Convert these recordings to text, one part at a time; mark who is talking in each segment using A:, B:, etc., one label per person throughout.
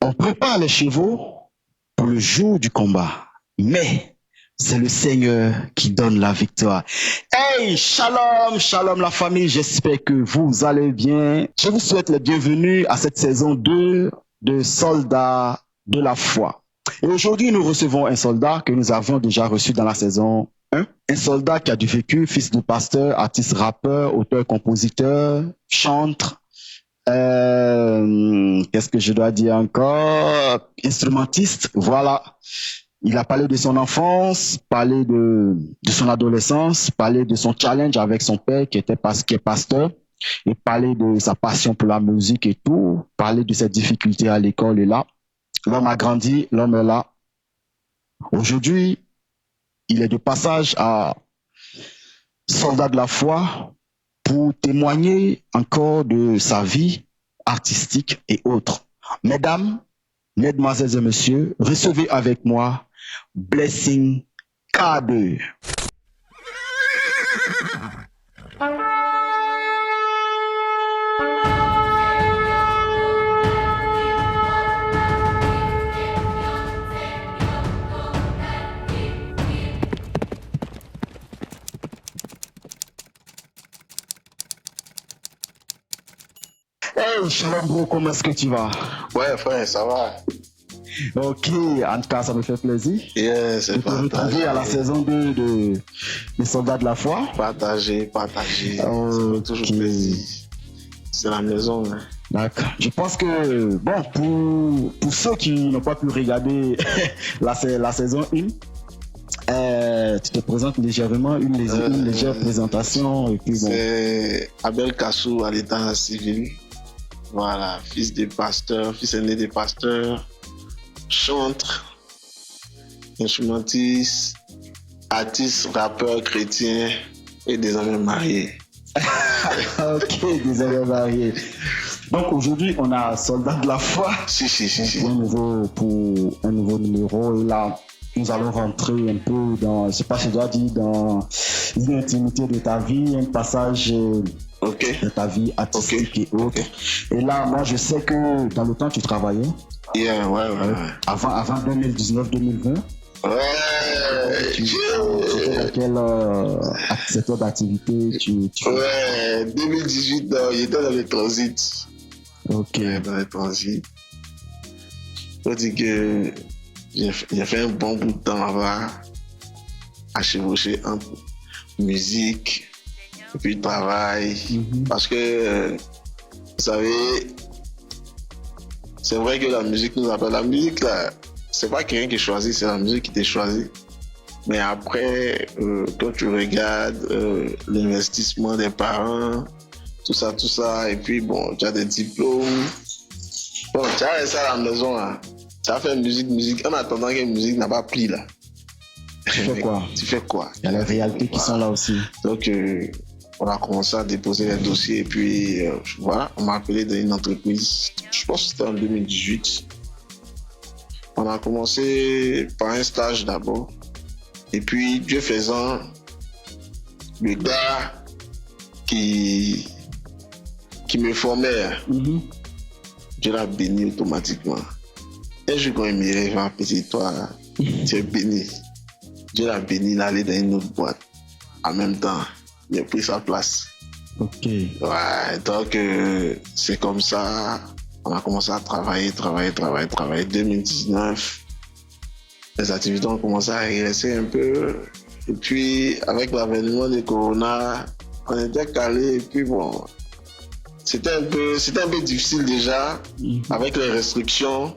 A: On prépare les chevaux pour le jour du combat, mais c'est le Seigneur qui donne la victoire. Hey, shalom, shalom la famille, j'espère que vous allez bien. Je vous souhaite la bienvenue à cette saison 2 de Soldats de la foi. Et aujourd'hui, nous recevons un soldat que nous avions déjà reçu dans la saison 1. Un soldat qui a du vécu, fils de pasteur, artiste rappeur, auteur, compositeur, chantre. Qu'est-ce que je dois dire encore? Instrumentiste, voilà. Il a parlé de son enfance, parlé de son adolescence, parlé de son challenge avec son père qui est pasteur, et parlé de sa passion pour la musique et tout, parlé de ses difficultés à l'école et là. L'homme a grandi, l'homme est là. Aujourd'hui, il est de passage à Soldat de la foi pour témoigner encore de sa vie artistique et autres. Mesdames, mesdemoiselles et messieurs, recevez avec moi Blessing K2. Hey, shalom bro, comment est-ce que tu vas?
B: Ouais, frère, ça va.
A: Ok, en tout cas, ça me fait plaisir.
B: Yeah, c'est
A: de te retrouver à la saison 2 des Soldats de la foi.
B: Partager.
A: Okay.
B: Ça fait toujours plaisir. C'est la maison. Hein.
A: D'accord. Je pense que, bon, pour ceux qui n'ont pas pu regarder la saison 1, tu te présentes légèrement, une légère présentation. Et puis bon.
B: C'est Abel Kassou à l'état civil. Voilà, fils aîné des pasteurs, chantre, instrumentiste, artiste, rappeur, chrétien et désormais marié.
A: Ok, désormais marié. Donc aujourd'hui, on a Soldat de la foi.
B: Si.
A: Pour un nouveau numéro. Et là, nous allons rentrer un peu dans, je sais pas si je dois dire, dans l'intimité de ta vie, un passage de ta vie artistique et autres. Et là, moi, je sais que dans le temps, tu travaillais.
B: Yeah, ouais.
A: Avant 2019-2020.
B: Ouais.
A: C'était dans quel secteur d'activité tu...
B: Ouais, 2018, il était dans le transit.
A: Ok.
B: Dans le transit. Faut dire que j'ai fait un bon bout de temps là-bas à chevaucher entre musique et puis travail. Parce que, vous savez, c'est vrai que la musique nous appelle. La musique, là, c'est pas quelqu'un qui choisit, c'est la musique qui t'a choisi. Mais après, quand tu regardes l'investissement des parents, tout ça, et puis bon, tu as des diplômes. Bon, tu as resté à la maison, là. Tu as fait musique, en attendant que la musique n'a pas pris, là.
A: Tu fais quoi? Il y a les réalités qui sont là aussi.
B: Donc, on a commencé à déposer les dossiers, et puis, voilà, on m'a appelé dans une entreprise, je pense que c'était en 2018. On a commencé par un stage d'abord. Et puis, Dieu faisant, le gars qui me formait, Dieu l'a béni automatiquement. Un jour, quand il me réveille, je petit toi, tu es béni. Dieu l'a béni, il allait dans une autre boîte. En même temps, il a pris sa place.
A: Ok.
B: Ouais, donc, c'est comme ça. On a commencé à travailler. 2019. Les activités ont commencé à régresser un peu. Et puis, avec l'avènement de Corona, on était calé. Et puis, bon, c'était un peu difficile déjà, avec les restrictions.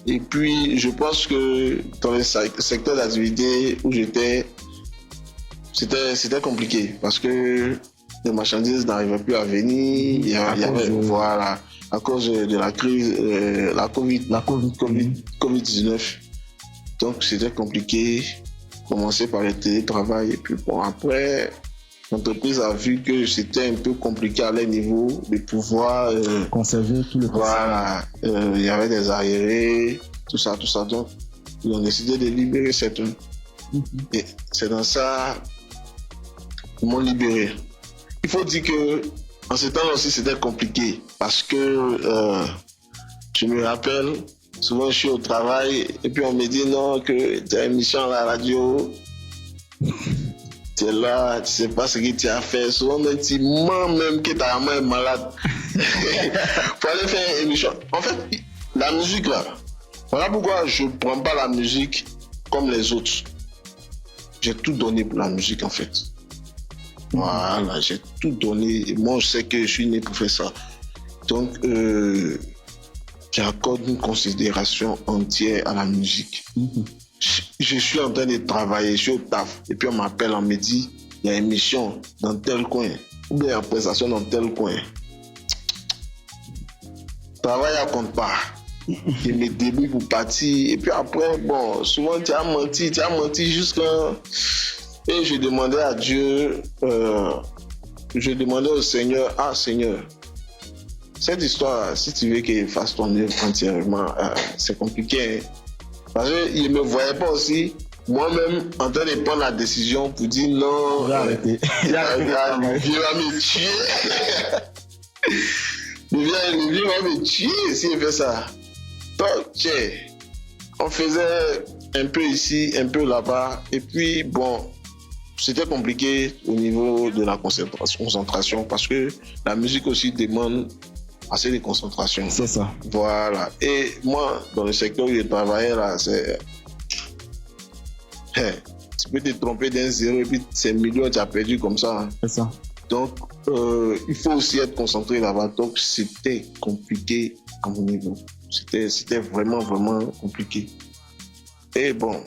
B: Et puis, je pense que dans le secteur d'activité où j'étais, c'était compliqué. Parce que les marchandises n'arrivaient plus à venir. Il y avait, voilà, à cause de la crise, la Covid-19. Donc, c'était compliqué, commencer par le télétravail. Et puis, bon, après, l'entreprise a vu que c'était un peu compliqué à leur niveau de pouvoir
A: conserver tout le
B: voilà, il y avait des arriérés, tout ça. Donc, ils ont décidé de libérer certains. Et c'est dans ça qu'ils m'ont libéré. Il faut dire que en ce temps aussi, c'était compliqué parce que je me rappelle, Souvent, je suis au travail et puis on me dit non, que tu as une émission à la radio. Tu es là, tu sais pas ce que tu as fait. Souvent, tu mens même que ta maman est malade. Pour aller faire une émission. En fait, la musique là, voilà pourquoi je ne prends pas la musique comme les autres. J'ai tout donné pour la musique en fait. Voilà, j'ai tout donné. Moi, je sais que je suis né pour faire ça. Donc, j'accorde une considération entière à la musique. Je suis en train de travailler, je suis au taf. Et puis, on m'appelle, on me dit, il y a une émission dans tel coin. Ou bien, il y a une prestation dans tel coin. Travail à compte pas. Je me débrouille pour partir. Et puis après, bon, souvent, tu as menti jusqu'à... Et je demandais à Dieu, je demandais au Seigneur, ah Seigneur, cette histoire, si tu veux qu'il fasse ton œuvre entièrement, c'est compliqué. Hein? Parce qu'il ne me voyait pas aussi, moi-même, en train de prendre la décision pour dire non, il va me tuer. Il va me tuer s'il fait ça. Donc, on faisait un peu ici, un peu là-bas, et puis bon, c'était compliqué au niveau de la concentration parce que la musique aussi demande assez de concentration.
A: C'est ça.
B: Voilà. Et moi, dans le secteur où je travaillais, là, c'est... tu peux te tromper d'un zéro et puis c'est millions, tu as perdu comme ça. Hein.
A: C'est ça.
B: Donc, il faut aussi être concentré là-bas. Donc, c'était compliqué à mon niveau. C'était vraiment, vraiment compliqué. Et bon,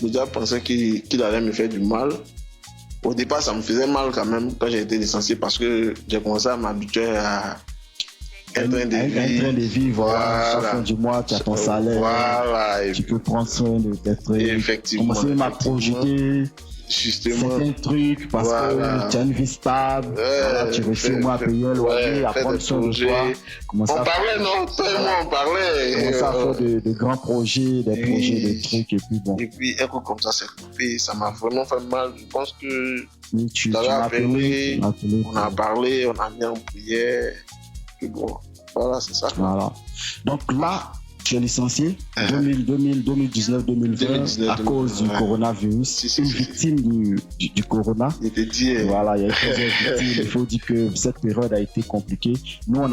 B: j'ai déjà pensé qu'il allait me faire du mal. Au départ, ça me faisait mal quand même quand j'ai été licencié parce que j'ai commencé à m'habituer à un train de vie.
A: Voilà. Chaque fin du mois, tu as ton salaire.
B: Voilà.
A: Tu peux prendre soin de tes trucs.
B: Effectivement.
A: Commencer à projeter certains trucs parce que tu as une vie stable. Voilà, tu réussis au moins à payer le loyer, à prendre soin de toi.
B: On parlait, non? On parlait.
A: Commencer à faire de grands projets, des projets, des trucs. Et puis bon.
B: Et puis, un coup comme ça, c'est coupé. Ça m'a vraiment fait mal. Je pense que
A: oui, tu
B: m'as appelé. On a parlé, on a mis en prière. Et bon, voilà, c'est ça.
A: Voilà. Donc là, tu es licencié 2019-2020 à cause du coronavirus. Une victime du corona. Voilà, il y a eu plusieurs victimes. Il faut dire que cette période a été compliquée. Moi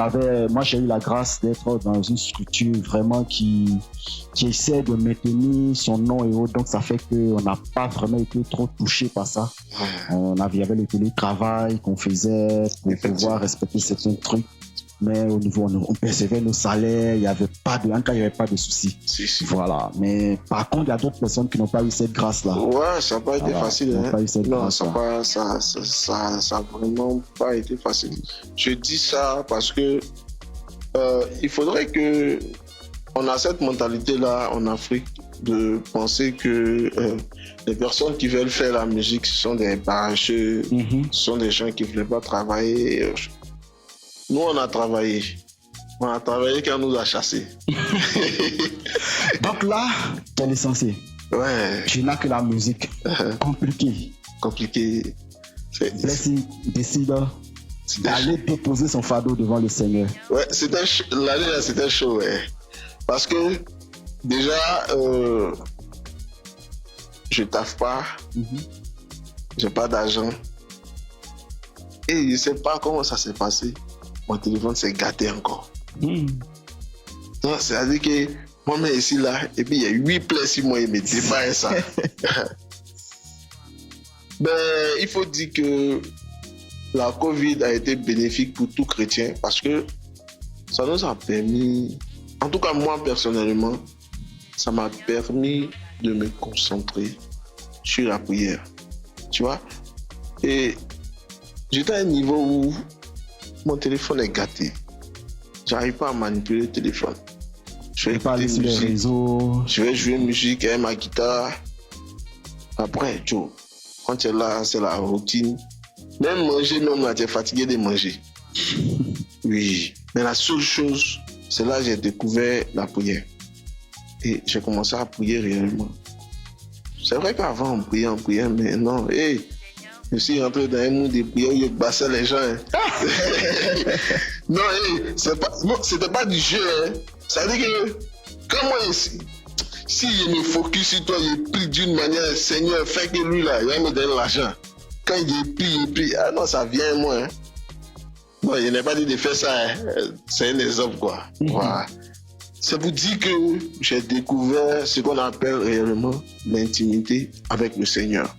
A: j'ai eu la grâce d'être dans une structure vraiment qui essaie de maintenir son nom et autres. Donc ça fait qu'on n'a pas vraiment été trop touché par ça. Il y avait le télétravail qu'on faisait pour pouvoir respecter certains trucs. Mais au niveau, on percevait nos salaires, il n'y avait pas de soucis. Voilà. Mais par contre, il y a d'autres personnes qui n'ont pas eu cette grâce-là.
B: Ouais, ça n'a pas été facile.
A: Hein. Pas eu cette grâce,
B: ça n'a vraiment pas été facile. Je dis ça parce que il faudrait que on a cette mentalité-là en Afrique de penser que les personnes qui veulent faire la musique, ce sont des paresseux, ce sont des gens qui ne veulent pas travailler. Nous, on a travaillé. On a travaillé quand on nous a chassés.
A: Donc là, tu es licencié.
B: Ouais.
A: Tu n'as que la musique.
B: Compliqué.
A: Blessing décide d'aller déposer son fardeau devant le Seigneur.
B: Ouais, l'année là, c'était chaud, ouais. Parce que déjà, je taffe pas. J'ai pas d'argent. Et je ne sais pas comment ça s'est passé. Mon téléphone s'est gâté encore. Donc, c'est-à-dire que moi-même ici, là, et puis il y a 8 plaies sur moi, il me dépasse ça. Ben, il faut dire que la Covid a été bénéfique pour tout chrétien parce que ça nous a permis, en tout cas moi personnellement, ça m'a permis de me concentrer sur la prière. Tu vois? Et j'étais à un niveau où mon téléphone est gâté. J'arrive pas à manipuler le téléphone. Je vais
A: pas aller sur les réseaux.
B: Je vais jouer musique avec ma guitare. Après, quand tu es là, c'est la routine. Même manger, même tu es fatigué de manger. Oui. Mais la seule chose, c'est là que j'ai découvert la prière. Et j'ai commencé à prier réellement. C'est vrai qu'avant, on priait, mais non. Je suis rentré dans un monde de prière où je bassais les gens. Hein. Non, c'était pas du jeu. Hein. Ça veut dire que moi ici. Si je me focus sur toi, je prie d'une manière, Seigneur, fais que lui là, il va me donner l'argent. Quand il prie, ah non, ça vient moi. Hein. Bon, je n'ai pas dit de faire ça, hein. C'est un exemple quoi. Voilà. C'est pour dire que j'ai découvert ce qu'on appelle réellement l'intimité avec le Seigneur.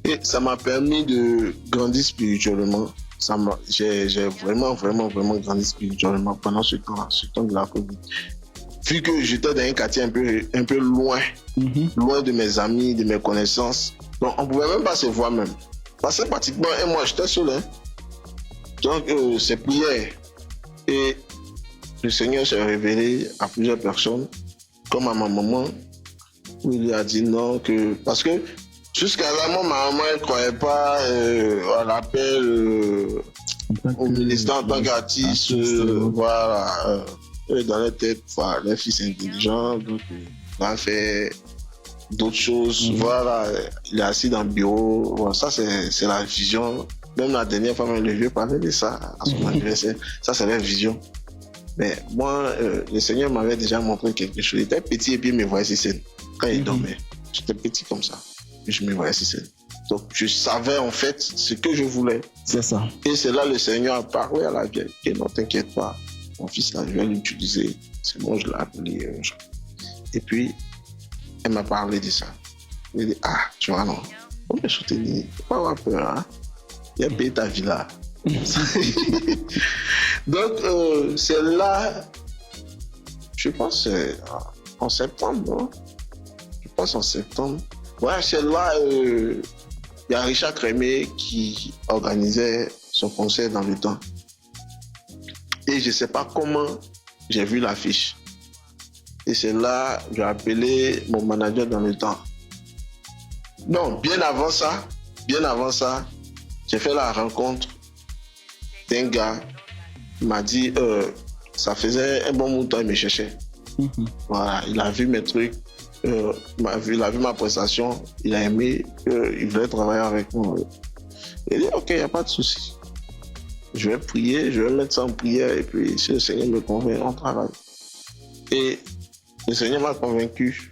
B: Et ça m'a permis de grandir spirituellement. J'ai vraiment grandi spirituellement pendant ce temps de la Covid. Vu que j'étais dans un quartier un peu loin, loin de mes amis, de mes connaissances, donc on ne pouvait même pas se voir même. Parce que pratiquement un mois, j'étais seul. Hein. Donc c'est prière. Et le Seigneur s'est révélé à plusieurs personnes, comme à ma maman, où il a dit non, parce que jusqu'à là, ma maman ne croyait pas à l'appel au ministère en tant qu'artiste. Voilà. Dans la tête, voilà, les fils intelligents, donc il va faire d'autres choses. Voilà, il est assis dans le bureau. Voilà, ça, c'est la vision. Même la dernière fois, le vieux parlait de ça à son anniversaire. Ça, c'est la vision. Mais moi, le Seigneur m'avait déjà montré quelque chose. Il était petit et puis il me voyait sur scène. Quand il dormait, j'étais petit comme ça. Puis je me voyais sur scène. Donc, je savais en fait ce que je voulais.
A: C'est ça.
B: Et c'est là le Seigneur a parlé à la vieille. Et non, t'inquiète pas. Mon fils là, je vais l'utiliser. C'est bon, je l'ai appelé. Et puis, elle m'a parlé de ça. Elle dit, ah, tu vois, non. On peut soutenir. Faut pas avoir peur, hein. Il a payé ta vie là. Donc, c'est là, je pense, en septembre, non? Je pense en septembre. Ouais, c'est là, il y a Richard Crémé qui organisait son concert dans le temps. Et je ne sais pas comment j'ai vu l'affiche. Et c'est là que j'ai appelé mon manager dans le temps. Non, bien avant ça, j'ai fait la rencontre d'un gars. Il m'a dit, ça faisait un bon moment, il me cherchait. Voilà, il a vu mes trucs, il a vu ma prestation, il a aimé, il voulait travailler avec moi. Il dit, ok, il n'y a pas de souci. Je vais prier, je vais mettre ça en prière et puis si le Seigneur me convainc, on travaille. Et le Seigneur m'a convaincu.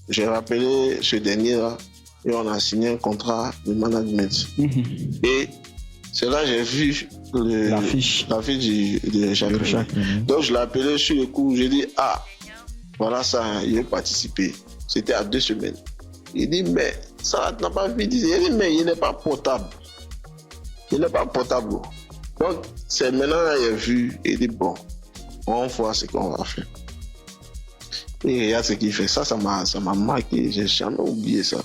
B: J'ai rappelé ce dernier-là et on a signé un contrat de management. Et c'est là que j'ai vu l'affiche de Jacques. Donc je l'ai appelé sur le coup, j'ai dit, ah, voilà ça, il veut participer. C'était à 2 semaines. Il dit, mais ça n'a pas vu. Il dit, mais il n'est pas portable. Il n'est pas portable. Donc, c'est maintenant qu'il a vu et dit, bon, on va voir ce qu'on va faire. Et regarde ce qu'il fait. Ça m'a marqué. J'ai jamais oublié ça.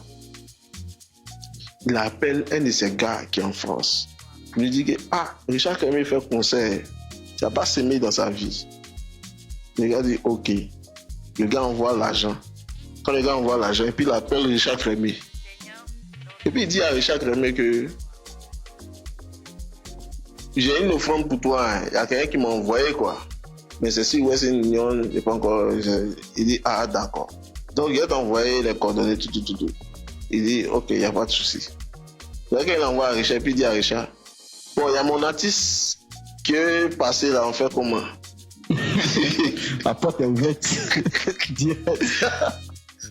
B: Il appelle un de ses gars qui est en France. Il lui dit que, ah, Richard Crémé fait concert. Ça n'a pas s'aimer dans sa vie. Le gars dit, ok. Le gars envoie l'argent. Quand le gars envoie l'argent, et puis il appelle Richard Crémé. Et puis il dit à Richard Crémé que j'ai une offrande pour toi. Il y a quelqu'un qui m'a envoyé quoi. Mais c'est si Western Union, je n'ai pas encore. Il dit, ah, d'accord. Donc il a envoyé les coordonnées, tout. Il dit, ok, il n'y a pas de souci. Donc il envoie à Richard, et puis il dit à Richard, bon, il y a mon artiste qui est passé là, on fait comment?
A: La porte est ouverte.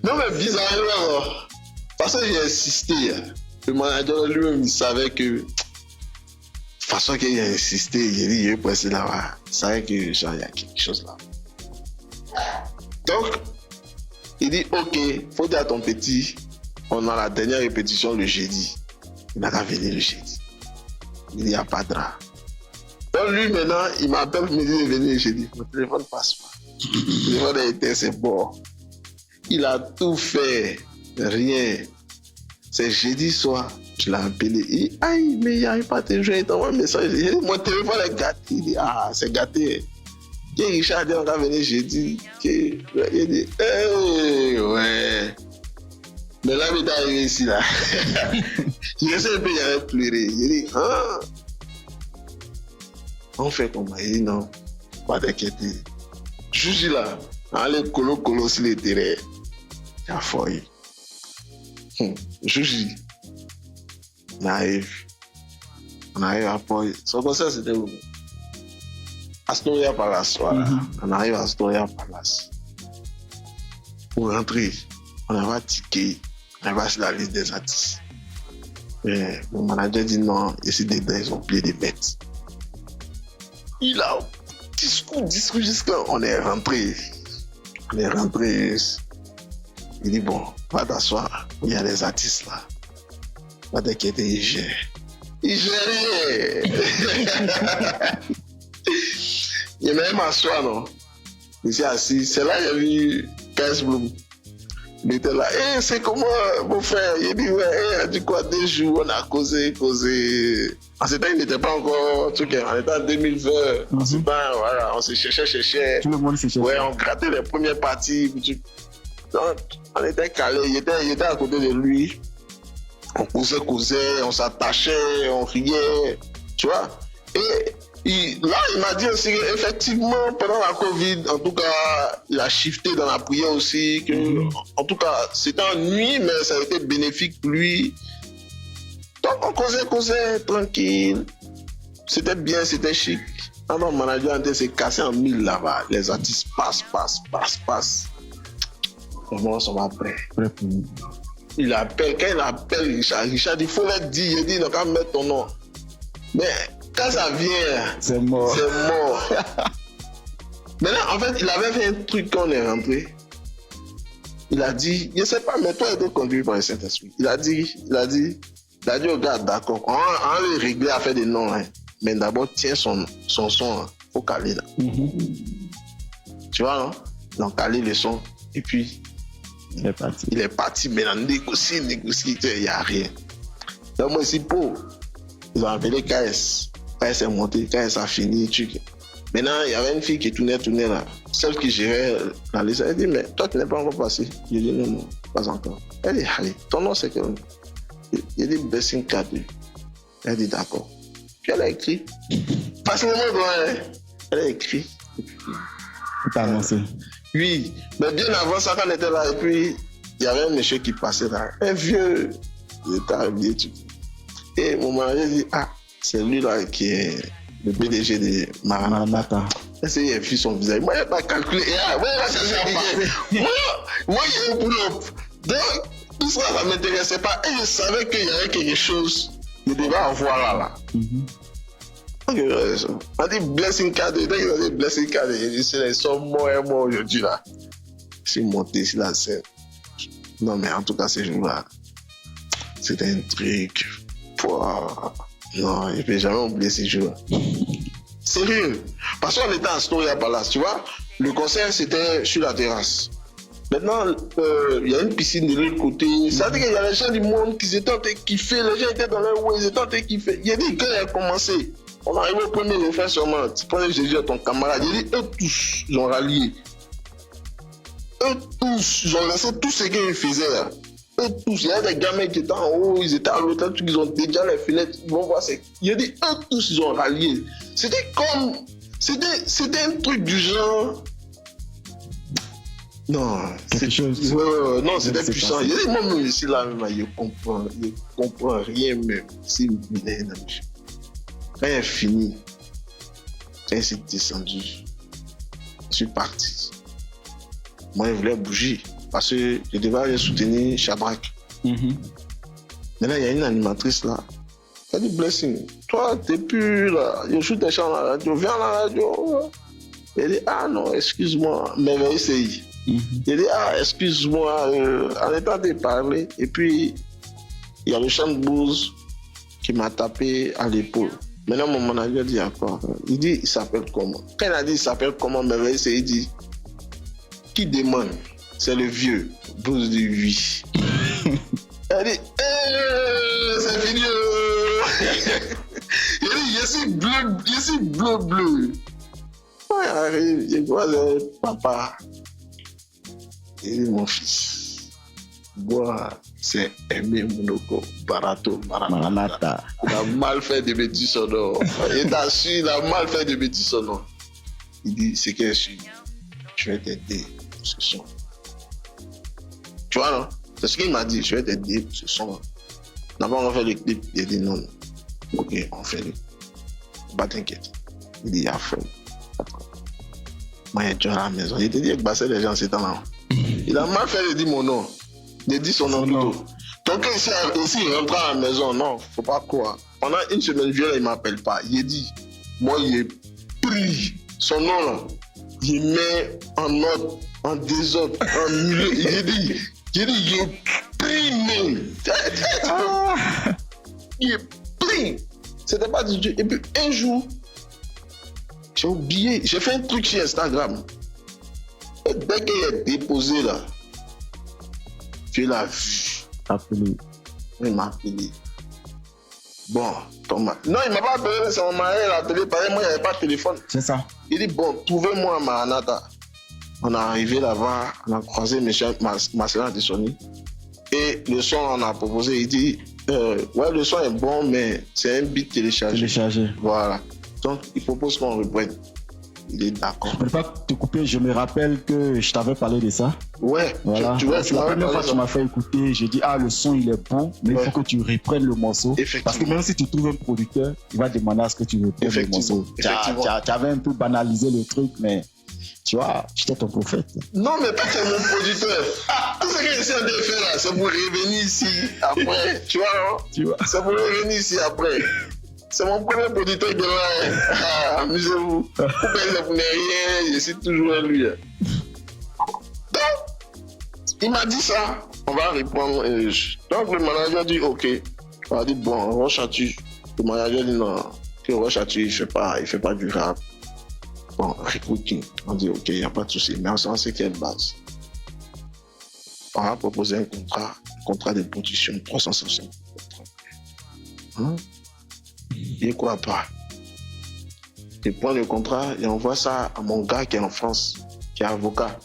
B: Non, mais bizarrement, parce que j'ai insisté, le manager lui-même, il savait que, de toute façon qu'il a insisté, il dit, il est passé là-bas. Il savait que, genre, il y a quelque chose là. Donc, il dit, ok, faut dire à ton petit, on a la dernière répétition le jeudi. Il n'a qu'à venir le jeudi. Il dit, il n'y a pas de drap. Donc lui, maintenant, il m'appelle, il me dit de venir le jeudi. Mon téléphone passe pas. Le téléphone a été, c'est bon. Il a tout fait. Rien. C'est jeudi soir. Je l'ai appelé. Il dit, aïe, mais il n'y a pas de joie. Il t'envoie un message. Il dit, mon téléphone est gâté. Il dit, ah, c'est gâté. Qui Richard dit, on va venir jeudi. Il dit, ouais. Mais là, il est arrivé ici, là. Je sais un peu, il avait pleuré. Il dit, ah. On fait comment? Il dit, non, pas t'inquiéter. Juste là, allez, colo sur le terrain. Il a foyé. Juste, on arrive à Port. Son concert, c'était où? Astoria Palace, voilà. On arrive à Astoria Palace. Pour rentrer, on n'a pas de ticket, on n'a pas sur la liste des artistes. Mais mon manager dit non, ici dedans, ils ont plié des bêtes. Il a discours jusqu'à on est rentré. On est rentré. Il dit bon, va t'asseoir, il y a des artistes là. Pas t'inquiéter, il gère. Il gère. Il est même asseoir, non? Il s'est assis. C'est là qu'il y a vu Kais Bloom. Il était là. Eh, c'est comment, mon frère? Il dit, ouais, il a dit quoi, 2 jours, on a causé. En ce temps, il n'était pas encore, tout cas, on était en 2020. On s'est pas, voilà, on se cherchait.
A: Tout le monde se cherchait.
B: Ouais, on grattait les premières parties. Donc, on était calé. Il était à côté de lui. On causait, on s'attachait, on riait. Tu vois? Et là, il m'a dit aussi qu'effectivement, pendant la Covid, en tout cas, il a shifté dans la prière aussi. En tout cas, c'était en nuit, mais ça a été bénéfique pour lui. Donc, on causait, tranquille. C'était bien, c'était chic. Alors, mon manager s'est cassé en 1000 là-bas. Les artistes passent. Vraiment, on va prêt. Il appelle, quand il appelle Richard, il faut leur dire, il dit, il n'a qu'à mettre ton nom. Mais quand ça vient,
A: c'est mort.
B: Maintenant, en fait, il avait fait un truc quand on est rentré. Il a dit, je ne sais pas, mais toi, il était conduit par le Saint-Esprit. Il a dit, regarde, d'accord, on va le régler à faire des noms, hein. Mais d'abord, tiens son son, il faut caler là. Tu vois, non? Donc, caler le son, et puis, il est parti, maintenant, négocier, il n'y a rien. Donc, moi, ici, ils ont appelé KS. KS est monté, KS a fini, truc. Maintenant, il y avait une fille qui tournait là. Celle qui gérait la liste, elle dit, mais toi, tu n'es pas encore passé. Je dis, non, pas encore. Elle dit, allez, ton nom, c'est que. Il dit, Blessing Kadu. Elle dit, d'accord. Puis elle a écrit. Facilement, elle a écrit.
A: T'as annoncé.
B: Oui, mais bien avant ça, quand on était là, et puis, il y avait un monsieur qui passait là. Un vieux, il était habillé, tout. Et mon manager dit, c'est lui là qui est le PDG de Maranatha. Est-ce qu'il a vu son visage? Moi, je n'ai pas calculé. Moi, il y a un boulot. Donc, tout ça, ça ne m'intéressait pas. Et je savais qu'il y avait quelque chose que je devais avoir là. On a dit Blessing Card. Dès qu'ils ont dit Blessing Card, ils sont morts aujourd'hui là. Je suis monté sur la scène. Non, mais en tout cas, ces jours-là, c'était un truc. Non, je ne peux jamais oublier ces jours. Sérieux. Parce qu'on était en Astoria Palace, tu vois. Le concert, c'était sur la terrasse. Maintenant, il y a une piscine de l'autre côté. Ça veut dire qu'il y a les gens du monde qui étaient en train de kiffer. Les gens étaient dans leur way, ils étaient en train de kiffer. Il a dit, quand il a commencé, on arrive au premier refrain seulement. Tu prends Jésus à ton camarade. Il dit, eux tous, ils ont rallié. Eux tous, ils ont laissé tout ce qu'ils faisaient là. Eux tous, il y a des gamins qui étaient en haut, ils étaient à l'hôtel, ils ont déjà les fenêtres, ils vont voir. Il a dit, eux tous, ils ont rallié. C'était comme. C'était un truc du genre. Non,
A: quelque chose.
B: Non, c'était puissant. Il y a des moments ici là, je comprends rien même. Si il est dans le jeu. Quand il est fini, quand il s'est descendu, je suis parti. Moi, je voulais bouger parce que je devais aller soutenir Shadrach. Maintenant, il y a une animatrice là. Elle dit Blessing, toi, t'es plus là. Je joue tes chants à la radio. Viens à la radio. Elle dit non, excuse-moi. Mais je vais essayer. Il dit excuse-moi, en étant de parler, et puis il y a le chant de blues qui m'a tapé à l'épaule. Maintenant mon manager dit encore, il dit il s'appelle comment? Quand il a dit il s'appelle comment, mais il dit qui demande? C'est le vieux blues du 8. Elle dit c'est fini. Il dit je suis bleu. Je vois le papa. Il dit mon fils, boire, c'est aimer Monoko, Barato, Maranatha. Il a mal fait de me dire son nom. Il a mal fait de me dire son nom. Il dit, c'est que je vais t'aider pour ce son. Tu vois, non? C'est ce qu'il m'a dit, je vais t'aider pour ce son. D'abord, on fait le clip. Il a dit non. Ok, on fait le clip. Pas t'inquiète. Il dit, il a fait. Pas Moi, je suis à la maison. Il te dit que c'est les gens, c'est temps-là. Il a mal fait de dire mon nom. De dire son nom plutôt. Donc, ici, il rentre à la maison. Non, faut pas quoi. Pendant une semaine, il m'appelle pas. Il dit, moi, il est pris. Son nom, là, il met en ordre, en désordre, en milieu. Il dit, il est pris, même. Il est pris. C'était pas du tout. Et puis, un jour, j'ai oublié. J'ai fait un truc sur Instagram. Et dès qu'il est déposé là, tu l'as vu.
A: Appelé.
B: Il m'a appelé. Bon, Thomas. Non, il m'a pas appelé, c'est mon mari, il a appelé. Pareil, moi, il n'y avait pas de téléphone.
A: C'est ça.
B: Il dit, bon, trouvez-moi à Maranatha. On est arrivé là-bas, on a croisé ma soeur de Sony. Et le son, on a proposé, il dit, ouais, le son est bon, mais c'est un beat téléchargé. Voilà. Donc, il propose qu'on reprenne. Il est d'accord.
A: Je ne peux pas te couper, je me rappelle que je t'avais parlé de ça.
B: Ouais,
A: voilà.
B: Tu vois,
A: c'est la première fois que tu m'as fait écouter, j'ai dit, le son il est bon, mais il faut que tu reprennes le morceau. Parce que même si tu trouves un producteur, il va demander à ce que tu reprennes le morceau. Tu avais un peu banalisé le truc, mais tu vois, j'étais ton prophète.
B: Non, mais pas que mon producteur. Tout ce que j'essaie de faire là, c'est pour revenir ici après. Tu vois, non? C'est pour revenir ici après. C'est mon premier producteur de là. Amusez-vous. Vous n'avez rien, je suis toujours à lui. Donc, il m'a dit ça. On va répondre. Donc, le manager dit OK. On a dit bon, Rochatu. Le manager dit non. Que Rochatu, il fait pas du rap. Bon, recruiting. On dit OK, il n'y a pas de souci. Mais on sait qu'il y a une base. On a proposé un contrat de production, 360. Il croit pas. Il prend le contrat et envoie ça à mon gars qui est en France, qui est avocat.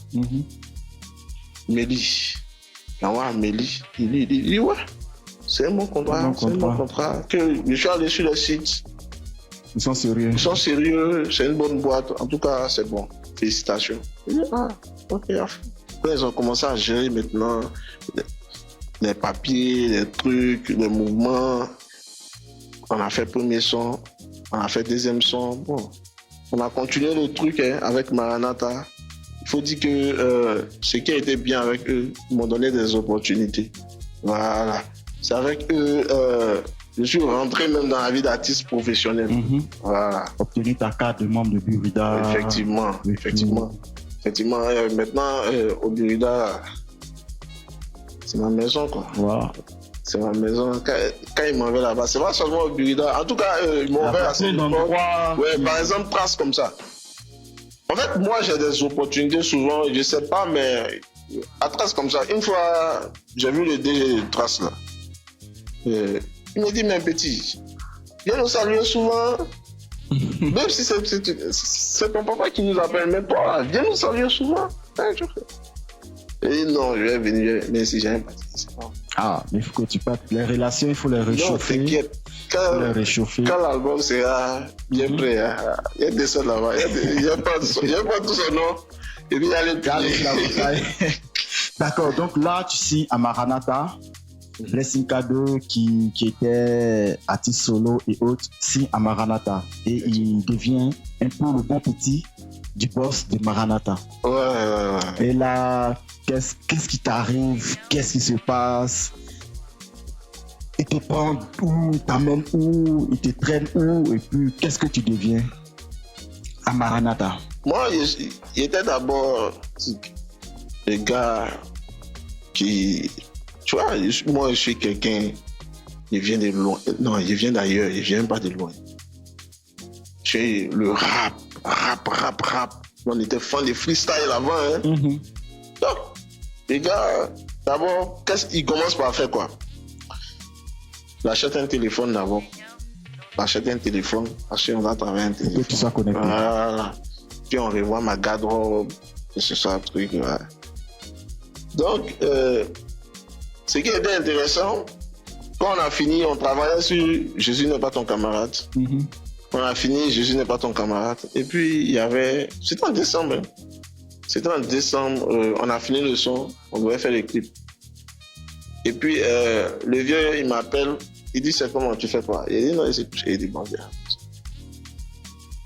B: Mélie. Il envoie à Mélie. Il dit ouais, c'est mon contrat. Que je suis allé sur le site.
A: Ils sont sérieux.
B: C'est une bonne boîte. En tout cas, c'est bon. Félicitations. Il dit ok. Après, ils ont commencé à gérer maintenant les papiers, les trucs, les mouvements. On a fait premier son, on a fait deuxième son. Bon, on a continué le truc avec Maranatha. Il faut dire que ce qui a été bien avec eux, ils m'ont donné des opportunités. Voilà. C'est avec eux, je suis rentré même dans la vie d'artiste professionnel. Voilà.
A: Obtenu ta carte de membre de Burida.
B: Effectivement. Maintenant, au Burida, c'est ma maison, quoi.
A: Wow.
B: C'est ma maison. Quand ils m'envoient là-bas, c'est pas seulement au Burida. En tout cas, ils m'envoient assez d'endroits. Ouais, par exemple, Trace comme ça. En fait, moi, j'ai des opportunités souvent, je sais pas, mais à Trace comme ça, une fois, j'ai vu le DG de Trace là. Il me dit, mais petit, viens nous saluer souvent. Même si c'est ton papa qui nous appelle, mais toi, viens nous saluer souvent. Et non, je vais venir, mais si j'ai un parti, c'est pas.
A: Mais il faut que tu partes. Les relations, il faut les réchauffer.
B: Non, t'inquiète. Quand l'album sera bien prêt, il y a des sons là-bas. Il n'y a pas tout son nom. Et puis il y a les pieds.
A: D'accord, donc là, tu signes à Maranatha. Blessing K2 qui était artiste solo et autres signe à Maranatha. Et il devient un peu le bon petit du boss de Maranatha.
B: Ouais.
A: Et là, qu'est-ce qui t'arrive? Qu'est-ce qui se passe? Il te prend où? Il t'amène où? Il te traîne où? Et puis, qu'est-ce que tu deviens à Maranatha?
B: Moi, il était d'abord le gars qui... Tu vois, moi, je suis quelqu'un... Il vient de loin. Non, il vient d'ailleurs. Il vient pas de loin. J'ai le rap. On était fan de freestyle avant. Donc, les gars, d'abord, il commence par faire quoi? Il achète un téléphone d'abord. Parce qu'on va travailler un téléphone.
A: Que tout ça connecté.
B: Voilà. Puis on revoit ma garde-robe. Et c'est ça, le truc. Ouais. Donc, ce qui était intéressant, quand on a fini, on travaillait sur Jésus n'est pas ton camarade. On a fini, Jésus n'est pas ton camarade. Et puis, il y avait... C'était en décembre. On a fini le son, on devait faire le clip. Et puis, le vieux, il m'appelle, il dit, c'est comment, tu fais quoi? Il dit, non, il s'est couché. Il dit, bon, viens.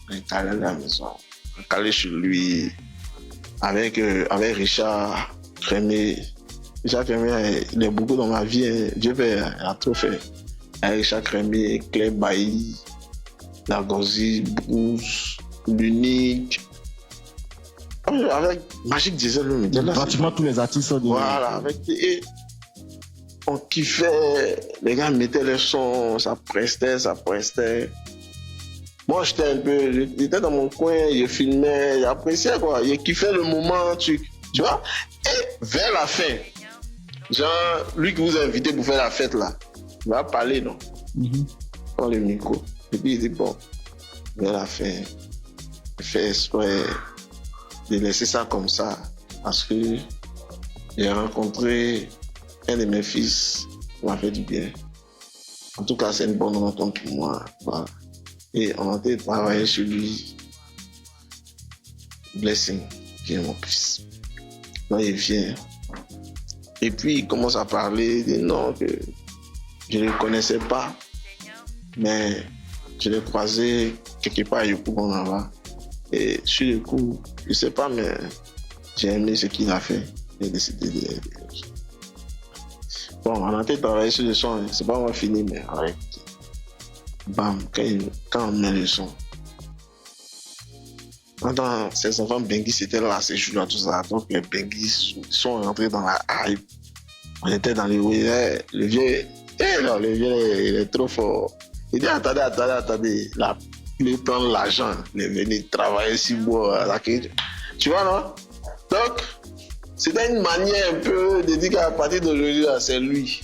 B: On est calé à la maison. On est calé chez lui. avec Richard Crémier. Richard Crémier, il est beaucoup dans ma vie. Hein. Dieu a trop fait. Avec Richard Crémier, Claire Bailly, Lagozi, Bruce, L'Unique. Avec Magic Diesel,
A: pratiquement tous les artistes.
B: Voilà, avec on kiffait, les gars mettaient les sons, ça prestait. Moi, j'étais dans mon coin, je filmais, j'appréciais quoi, je kiffais le moment, tu vois. Et vers la fin, genre, lui qui vous a invité pour faire la fête là, il va parler, non? Dans le micro. Et puis il dit, bon, vers la fin, je fais exprès de laisser ça comme ça, parce que j'ai rencontré un de mes fils qui m'a fait du bien. En tout cas, c'est une bonne rencontre pour moi. Voilà. Et on a été travailler sur lui. Blessing, qui est mon fils. Là, il vient. Et puis, il commence à parler des noms que je ne connaissais pas. Mais je l'ai croisé quelque part à Yopougon là-bas. Et sur le coup, je ne sais pas, mais j'ai aimé ce qu'il a fait. J'ai décidé de l'aider. Bon, on a été travailler sur le son, c'est pas encore fini, mais arrête. Bam, quand on met le son. Pendant ces enfants Benguis étaient là, ces jours-là, tout ça. Donc les Benguis sont rentrés dans la hype. On était dans les le vieux, il est trop fort. Il dit attendez, là, il prend l'argent, il est venu travailler 6 mois. Tu vois, non? Donc, c'était une manière un peu de dire qu'à partir d'aujourd'hui, c'est lui.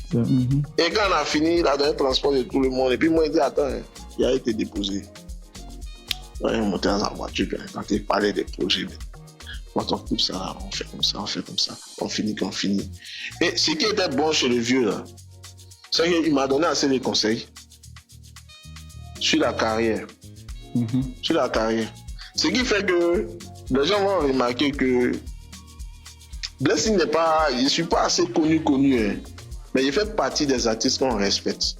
B: Et quand on a fini, il a donné le transport de tout le monde. Et puis moi, il dit, attends, il a été déposé. On est monté dans la voiture, quand il parlait des projets. Quand on coupe ça, on fait comme ça, on finit. Et ce qui était bon chez le vieux, là, c'est qu'il m'a donné assez de conseils sur la carrière. Sur la carrière. Ce qui fait que les gens vont remarquer que Blessing n'est pas, je ne suis pas assez connu, hein, mais il fait partie des artistes qu'on respecte.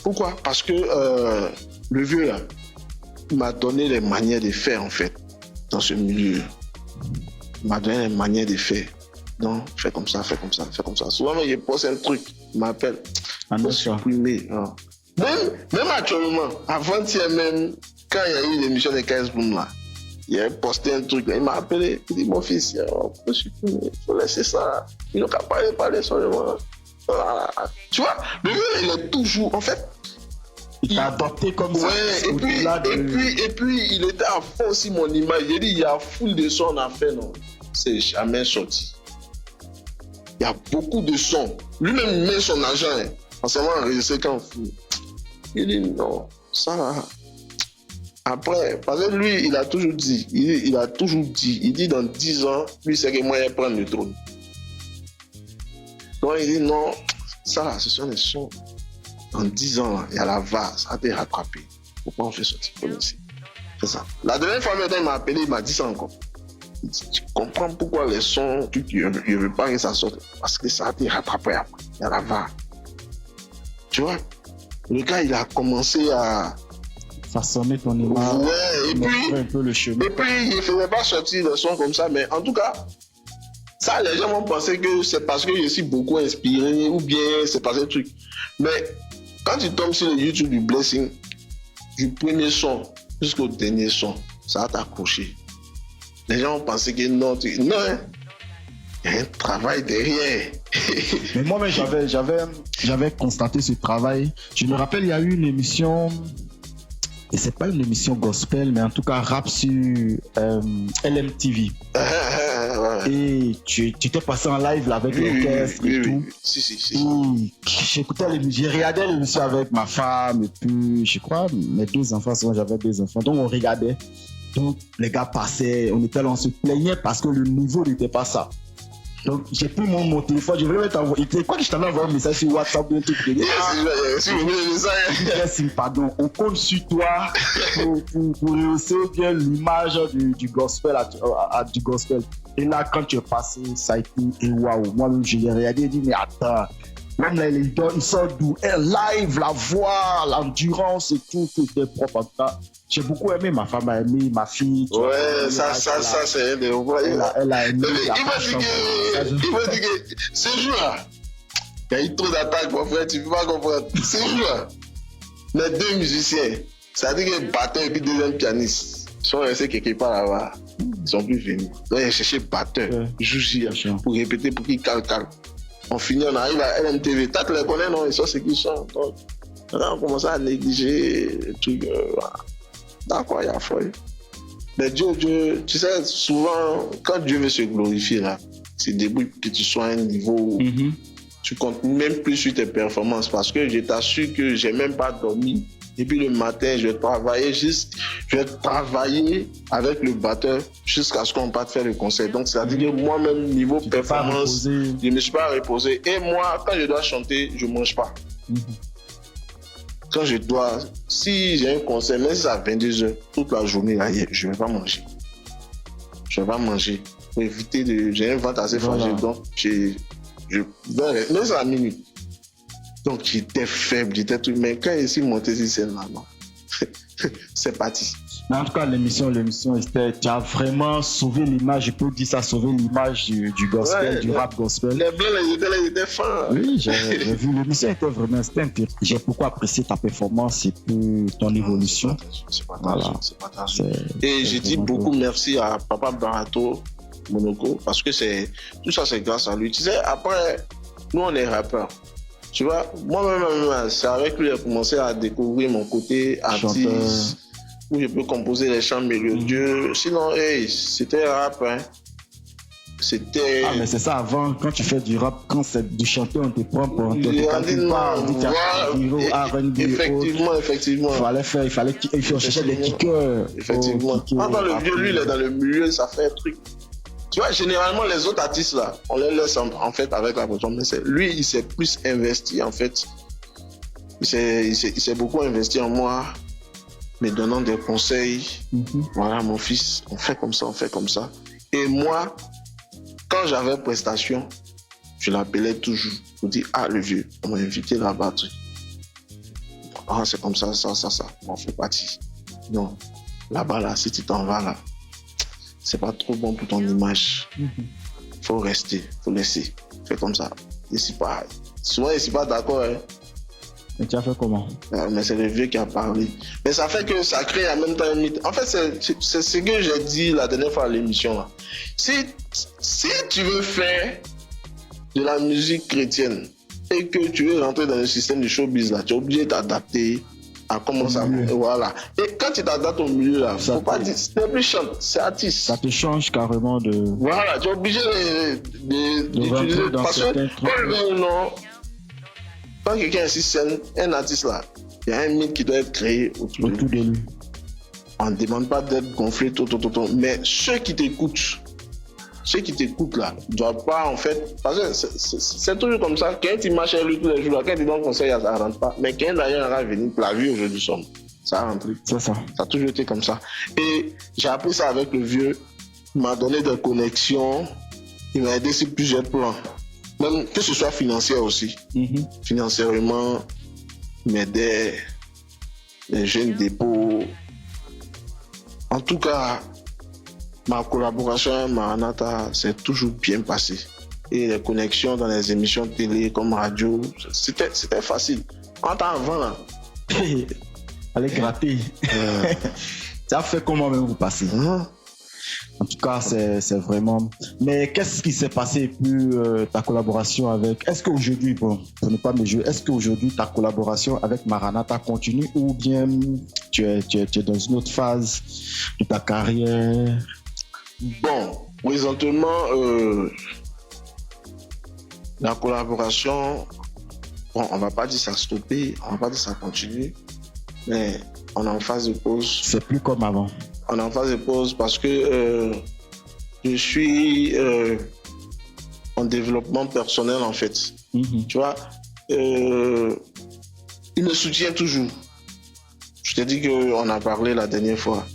B: Pourquoi? Parce que le vieux là, il m'a donné les manières de faire en fait dans ce milieu. Il m'a donné les manières de faire. Non, fais comme ça. Souvent, il pose un truc, il m'appelle. Pour supprimer. Hein. Même actuellement, avant-hier même, quand il y a eu l'émission de 15 Boom là, il a posté un truc, il m'a appelé, il dit mon fils, il faut laisser ça, il n'a qu'à parler seulement. Voilà. Tu vois, le gars, il est toujours, en fait,
A: il t'a adopté comme ça.
B: Et puis, il était à fond aussi mon image. J'ai dit, il y a full de sons à faire, non, c'est jamais sorti. Il y a beaucoup de sons. Lui-même, il met son argent, hein, en ce moment, enregistré quand fou. Il dit, non, ça. Après, parce que lui, il a toujours dit, il dit dans 10 ans, lui, c'est que moi, il prend le trône. Donc, il dit, non, ça là, ce sont des sons. Dans 10 ans, il y a la vase, ça a été rattrapé. Pourquoi on fait sortir pour ici? C'est ça. La dernière fois, il m'a appelé, il m'a dit ça encore. Il dit, tu comprends pourquoi les sons, tu ne veux pas que ça sorte? Parce que ça a été rattrapé après. Il y a la vase. Tu vois, le gars, il a commencé à
A: façonner ton image,
B: ouais, et puis,
A: un peu le chemin.
B: Et puis, il ne faisait pas sortir le son comme ça, mais en tout cas, ça, les gens vont penser que c'est parce que je suis beaucoup inspiré ou bien c'est parce que truc. Mais quand tu tombes sur le YouTube du Blessing, du premier son jusqu'au dernier son, ça va t'accrocher. Les gens vont penser que non, hein. Il y a un travail derrière.
A: Mais moi-même, j'avais constaté ce travail. Je me rappelle, il y a eu une émission. Et c'est pas une émission gospel, mais en tout cas rap sur LMTV. Et tu t'es passé en live là, avec l'orchestre et tout.
B: Si.
A: J'écoutais l'émission, j'ai regardé l'émission avec ma femme et puis je crois mes 2 enfants, souvent j'avais 2 enfants, donc on regardait. Donc les gars passaient, on était là, on se plaignait parce que le niveau n'était pas ça. Donc j'ai pris mon téléphone, je voulais t'envoyer. Quoi que je t'avais envoyé un message sur WhatsApp, un truc de pardon, on compte sur toi pour rehausser bien l'image du gospel du gospel. Et là, quand tu es passé, ça a été waouh. Moi-même, je l'ai regardé et dit, mais attends, Même là, il sort d'où? Un live, la voix, l'endurance et tout était propre. En tout cas, j'ai beaucoup aimé, ma femme a aimé, ma fille.
B: Ouais, ça, c'est un des
A: elle a aimé.
B: Il m'a dit que ce jour-là, il y a eu trop d'attaques, mon frère, tu ne peux pas comprendre. Ce jour-là, les deux musiciens, ça veut dire que batteur et puis deuxième pianiste, ils sont restés quelque part là-bas. Ils sont plus venus. Donc, il a cherché batteur, Jouji, pour répéter, pour qu'il calme. On finit, on arrive à LMTV. T'as les connais, non? Ils sont ceux qui chantent. Donc, là, on commence à négliger le truc. D'accord, il y a folie. Mais Dieu, tu sais, souvent, quand Dieu veut se glorifier, là, c'est débrouille que tu sois à un niveau où tu comptes même plus sur tes performances. Parce que je t'assure que j'ai même pas dormi. Et puis le matin, je vais travailler avec le batteur jusqu'à ce qu'on parte faire le concert. Donc, c'est-à-dire que moi-même, niveau performance, je ne me suis pas reposé. Et moi, quand je dois chanter, je ne mange pas. Quand je dois, si j'ai un concert, même si c'est à 22h, toute la journée, là, je ne vais pas manger. Je ne vais pas manger. Pour éviter de. J'ai un ventre assez fragile, donc je vais. Mais c'est à minuit. Donc j'étais faible, j'étais tout. Mais quand je suis monté sur scène là, non. C'est parti.
A: Mais en tout cas, l'émission, tu as vraiment sauvé l'image, je peux dire ça, sauvé l'image du gospel, du rap gospel.
B: Les blancs, ils étaient fins.
A: Oui, j'ai vu, l'émission était vraiment, j'ai beaucoup apprécié ta performance et puis ton évolution.
B: C'est partagé. Et j'ai dit beaucoup merci à Papa Barato Monoko, parce que tout ça, c'est grâce à lui. Tu sais, après, nous, on est rappeurs. Tu vois, moi-même, c'est avec lui que j'ai commencé à découvrir mon côté artiste, où je peux composer les chants mélodieux. Sinon, c'était rap, hein. C'était...
A: Ah, mais c'est ça, avant, quand tu fais du rap, quand c'est du chanteur, on te prend pour...
B: Effectivement.
A: Il fallait qu'il cherchait des kickers.
B: Effectivement. Quand le vieux, lui, il est dans le milieu, ça fait un truc. Tu vois, généralement, les autres artistes, là, on les laisse en fait avec la pression. Mais lui, il s'est plus investi, en fait. Il s'est beaucoup investi en moi, me donnant des conseils. Voilà, mon fils, on fait comme ça. Et moi, quand j'avais prestation, je l'appelais toujours pour dire, le vieux, on m'a invité là-bas. C'est comme ça. On fait partie. Non, là-bas, là, si tu t'en vas, là, c'est pas trop bon pour ton image. Faut rester, faut laisser. Fais comme ça. Souvent, ils sont pas d'accord. Hein.
A: Et tu as fait comment?
B: Mais c'est le vieux qui a parlé. Mais ça fait que ça crée en même temps un mythe. En fait, c'est ce que j'ai dit la dernière fois à l'émission. Là. Si tu veux faire de la musique chrétienne et que tu veux rentrer dans le système du showbiz, là, tu es obligé de t'adapter à comment ça va. Voilà. Et quand tu t'adaptes au milieu, là, faut pas dire, c'est plus chante, c'est artiste.
A: Ça te change carrément de.
B: Voilà, tu es obligé d'utiliser. Parce que quand quelqu'un est sur scène, un artiste là, il y a un mythe qui doit être créé autour de lui. On ne demande pas d'être gonflé, mais ceux qui t'écoutent là, ne doivent pas en fait. Parce que c'est toujours comme ça. Quand tu marches avec lui tous les jours, quand tu donnes conseil, ça ne rentre pas. Mais quand d'ailleurs va venir pour la vie aujourd'hui, ça a rentré.
A: C'est ça.
B: Ça a toujours été comme ça. Et j'ai appris ça avec le vieux. Il m'a donné des connexions. Il m'a aidé sur plusieurs plans. Même que ce soit financier aussi. Financièrement, il m'aidait. Les jeunes dépôts. En tout cas, ma collaboration avec Maranatha s'est toujours bien passée. Et les connexions dans les émissions de télé comme radio, c'était facile. En temps avant, là.
A: Allez gratter. Tu as fait comment même vous passer? En tout cas, c'est vraiment... Mais qu'est-ce qui s'est passé puis ta collaboration avec... Est-ce qu'aujourd'hui, pour ne pas me jouer, est-ce qu'aujourd'hui ta collaboration avec Maranatha continue ou bien tu es dans une autre phase de ta carrière?
B: Bon, présentement, la collaboration, on ne va pas dire ça stopper, on ne va pas dire ça continue, mais on est en phase de pause.
A: C'est plus comme avant.
B: On est en phase de pause parce que je suis en développement personnel en fait. Tu vois, il me soutient toujours. Je t'ai dit qu'on a parlé la dernière fois.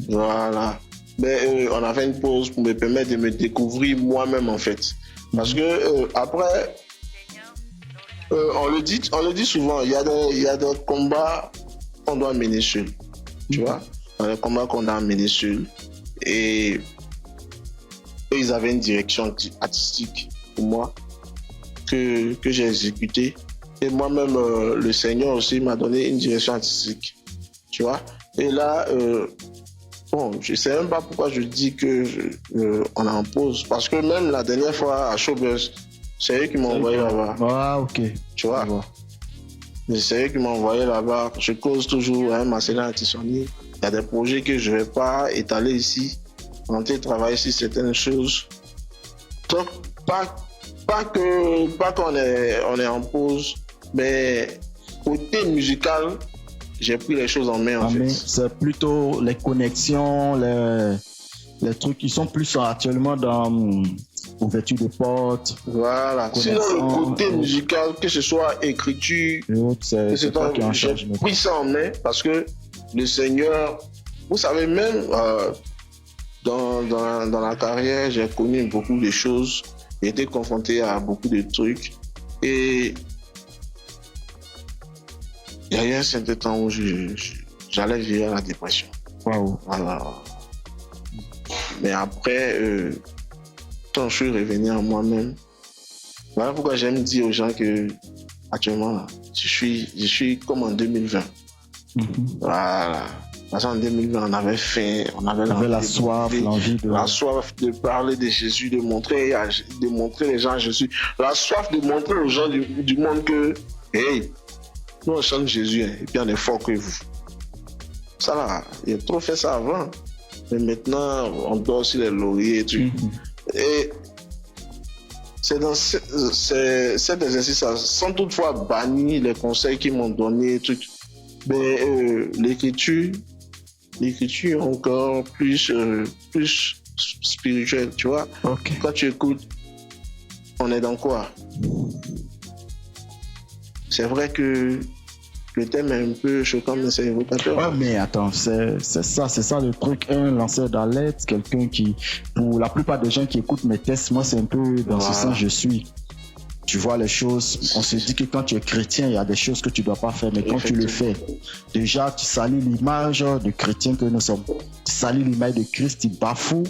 B: Voilà. Mais on a fait une pause pour me permettre de me découvrir moi-même en fait. Parce que après, On le dit souvent, il y a des combats qu'on doit mener seul. Tu vois? Il y a des combats qu'on doit mener seul. Et eux, ils avaient une direction artistique pour moi que j'ai exécutée. Et moi-même, le Seigneur aussi m'a donné une direction artistique. Tu vois? Et là, bon, je ne sais même pas pourquoi je dis qu'on en pause. Parce que même la dernière fois à Showbuzz, c'est eux qui m'ont envoyé là-bas.
A: Ah, ok.
B: Tu vois? C'est eux qui m'ont envoyé là-bas. Je cause toujours à Marcelin Tissoni. Il y a des projets que je ne vais pas étaler ici. On peut travailler sur certaines choses. Donc, pas qu'on est en pause, mais côté musical, j'ai pris les choses en main en fait.
A: C'est plutôt les connexions, les trucs qui sont plus actuellement dans ouverture de portes.
B: Voilà. Sinon, le côté musical, que ce soit écriture,
A: c'est toi qui en charge.
B: J'ai pris ça en main parce que le Seigneur, vous savez, même dans la carrière, j'ai connu beaucoup de choses. J'ai été confronté à beaucoup de trucs. Et il y a eu un certain temps où j'allais vivre la dépression.
A: Wow.
B: Voilà. Mais après, quand je suis revenu à moi-même, voilà pourquoi j'aime dire aux gens que actuellement, là, je suis comme en 2020. Voilà. Parce qu'en 2020, on avait faim, on avait
A: la soif,
B: la soif de parler de Jésus, de montrer les gens à Jésus, la soif de montrer aux gens du monde que, hey, nous on chante Jésus, hein, et puis on est fort que vous. Ça là, il a trop fait ça avant, mais maintenant on doit aussi les lauriers et tout. Et c'est dans cet exercice, sans toutefois bannir les conseils qu'ils m'ont donné, tout. Mais l'écriture encore plus spirituelle, tu vois.
A: Okay.
B: Quand tu écoutes, on est dans quoi? C'est vrai que le thème est un peu choquant, mais c'est évocateur.
A: Ouais, mais attends, c'est ça le truc. Un lanceur d'alerte, quelqu'un qui, pour la plupart des gens qui écoutent mes tests, moi c'est un peu dans ce sens je suis. Tu vois les choses, on se dit que quand tu es chrétien, il y a des choses que tu ne dois pas faire, mais quand tu le fais, déjà tu salis l'image de chrétien que nous sommes. Tu salis l'image de Christ, tu bafoues,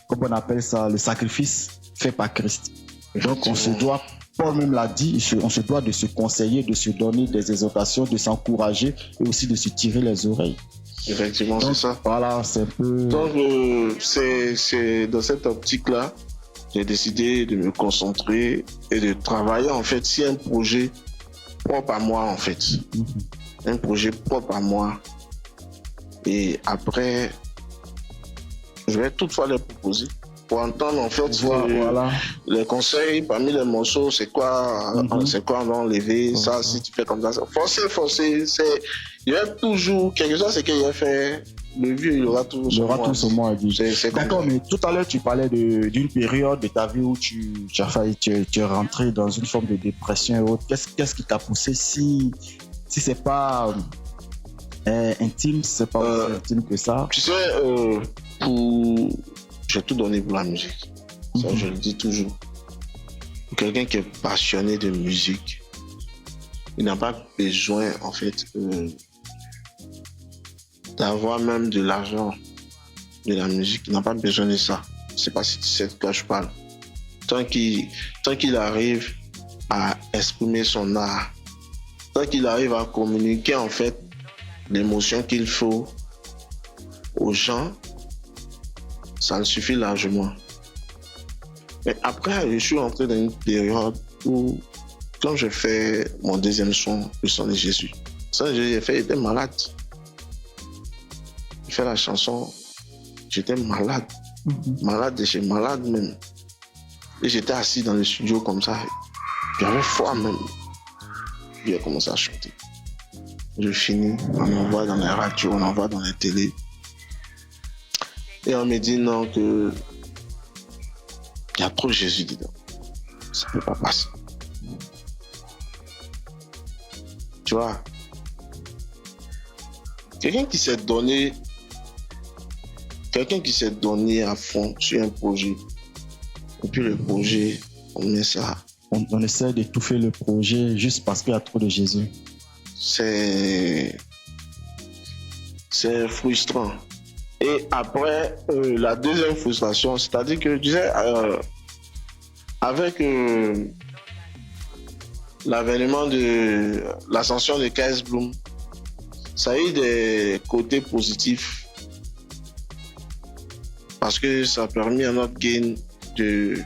A: comme on appelle ça, le sacrifice fait par Christ. Donc on se doit, Paul même l'a dit, on se doit de se conseiller, de se donner des exhortations, de s'encourager et aussi de se tirer les oreilles.
B: Effectivement,
A: donc,
B: c'est ça.
A: Voilà, c'est un peu...
B: Donc c'est dans cette optique-là, j'ai décidé de me concentrer et de travailler en fait sur un projet propre à moi en fait. Un projet propre à moi. Et après, je vais toutefois les proposer pour entendre en fait les conseils parmi les morceaux, c'est quoi on doit enlever, ça si tu fais comme ça. Forcer, il y a toujours quelque chose, c'est qu'il y a fait. Le vieux, il aura tout
A: sur moi. D'accord, mais tout à l'heure, tu parlais d'une période de ta vie où tu es rentré dans une forme de dépression et autres. Qu'est-ce qui t'a poussé si c'est pas intime, c'est pas aussi intime que ça?
B: Tu sais, j'ai tout donné pour la musique. Ça, je le dis toujours. Pour quelqu'un qui est passionné de musique, il n'a pas besoin, en fait, d'avoir même de l'argent de la musique. Il n'a pas besoin de ça. Je ne sais pas si tu sais de quoi je parle. Tant qu'il arrive à exprimer son art, tant qu'il arrive à communiquer en fait l'émotion qu'il faut aux gens, ça le suffit largement. Mais après, je suis entré dans une période où, quand je fais mon deuxième son, le son de Jésus, ça j'ai fait, j'étais malade. J'ai fait la chanson, j'étais malade. Malade de chez malade même. Et j'étais assis dans le studio comme ça. J'avais froid même. Puis j'ai commencé à chanter. Je finis, on envoie dans les radios, on envoie dans les télés. Et on me dit non, que il y a trop Jésus dedans. Ça ne peut pas passer. Tu vois, quelqu'un qui s'est donné à fond sur un projet, et puis le projet, on
A: on essaie d'étouffer le projet juste parce qu'il y a trop de Jésus.
B: C'est frustrant. Et après, la deuxième frustration, c'est-à-dire que je disais, avec l'avènement de l'ascension de KS Bloom, ça a eu des côtés positifs parce que ça a permis à notre gain de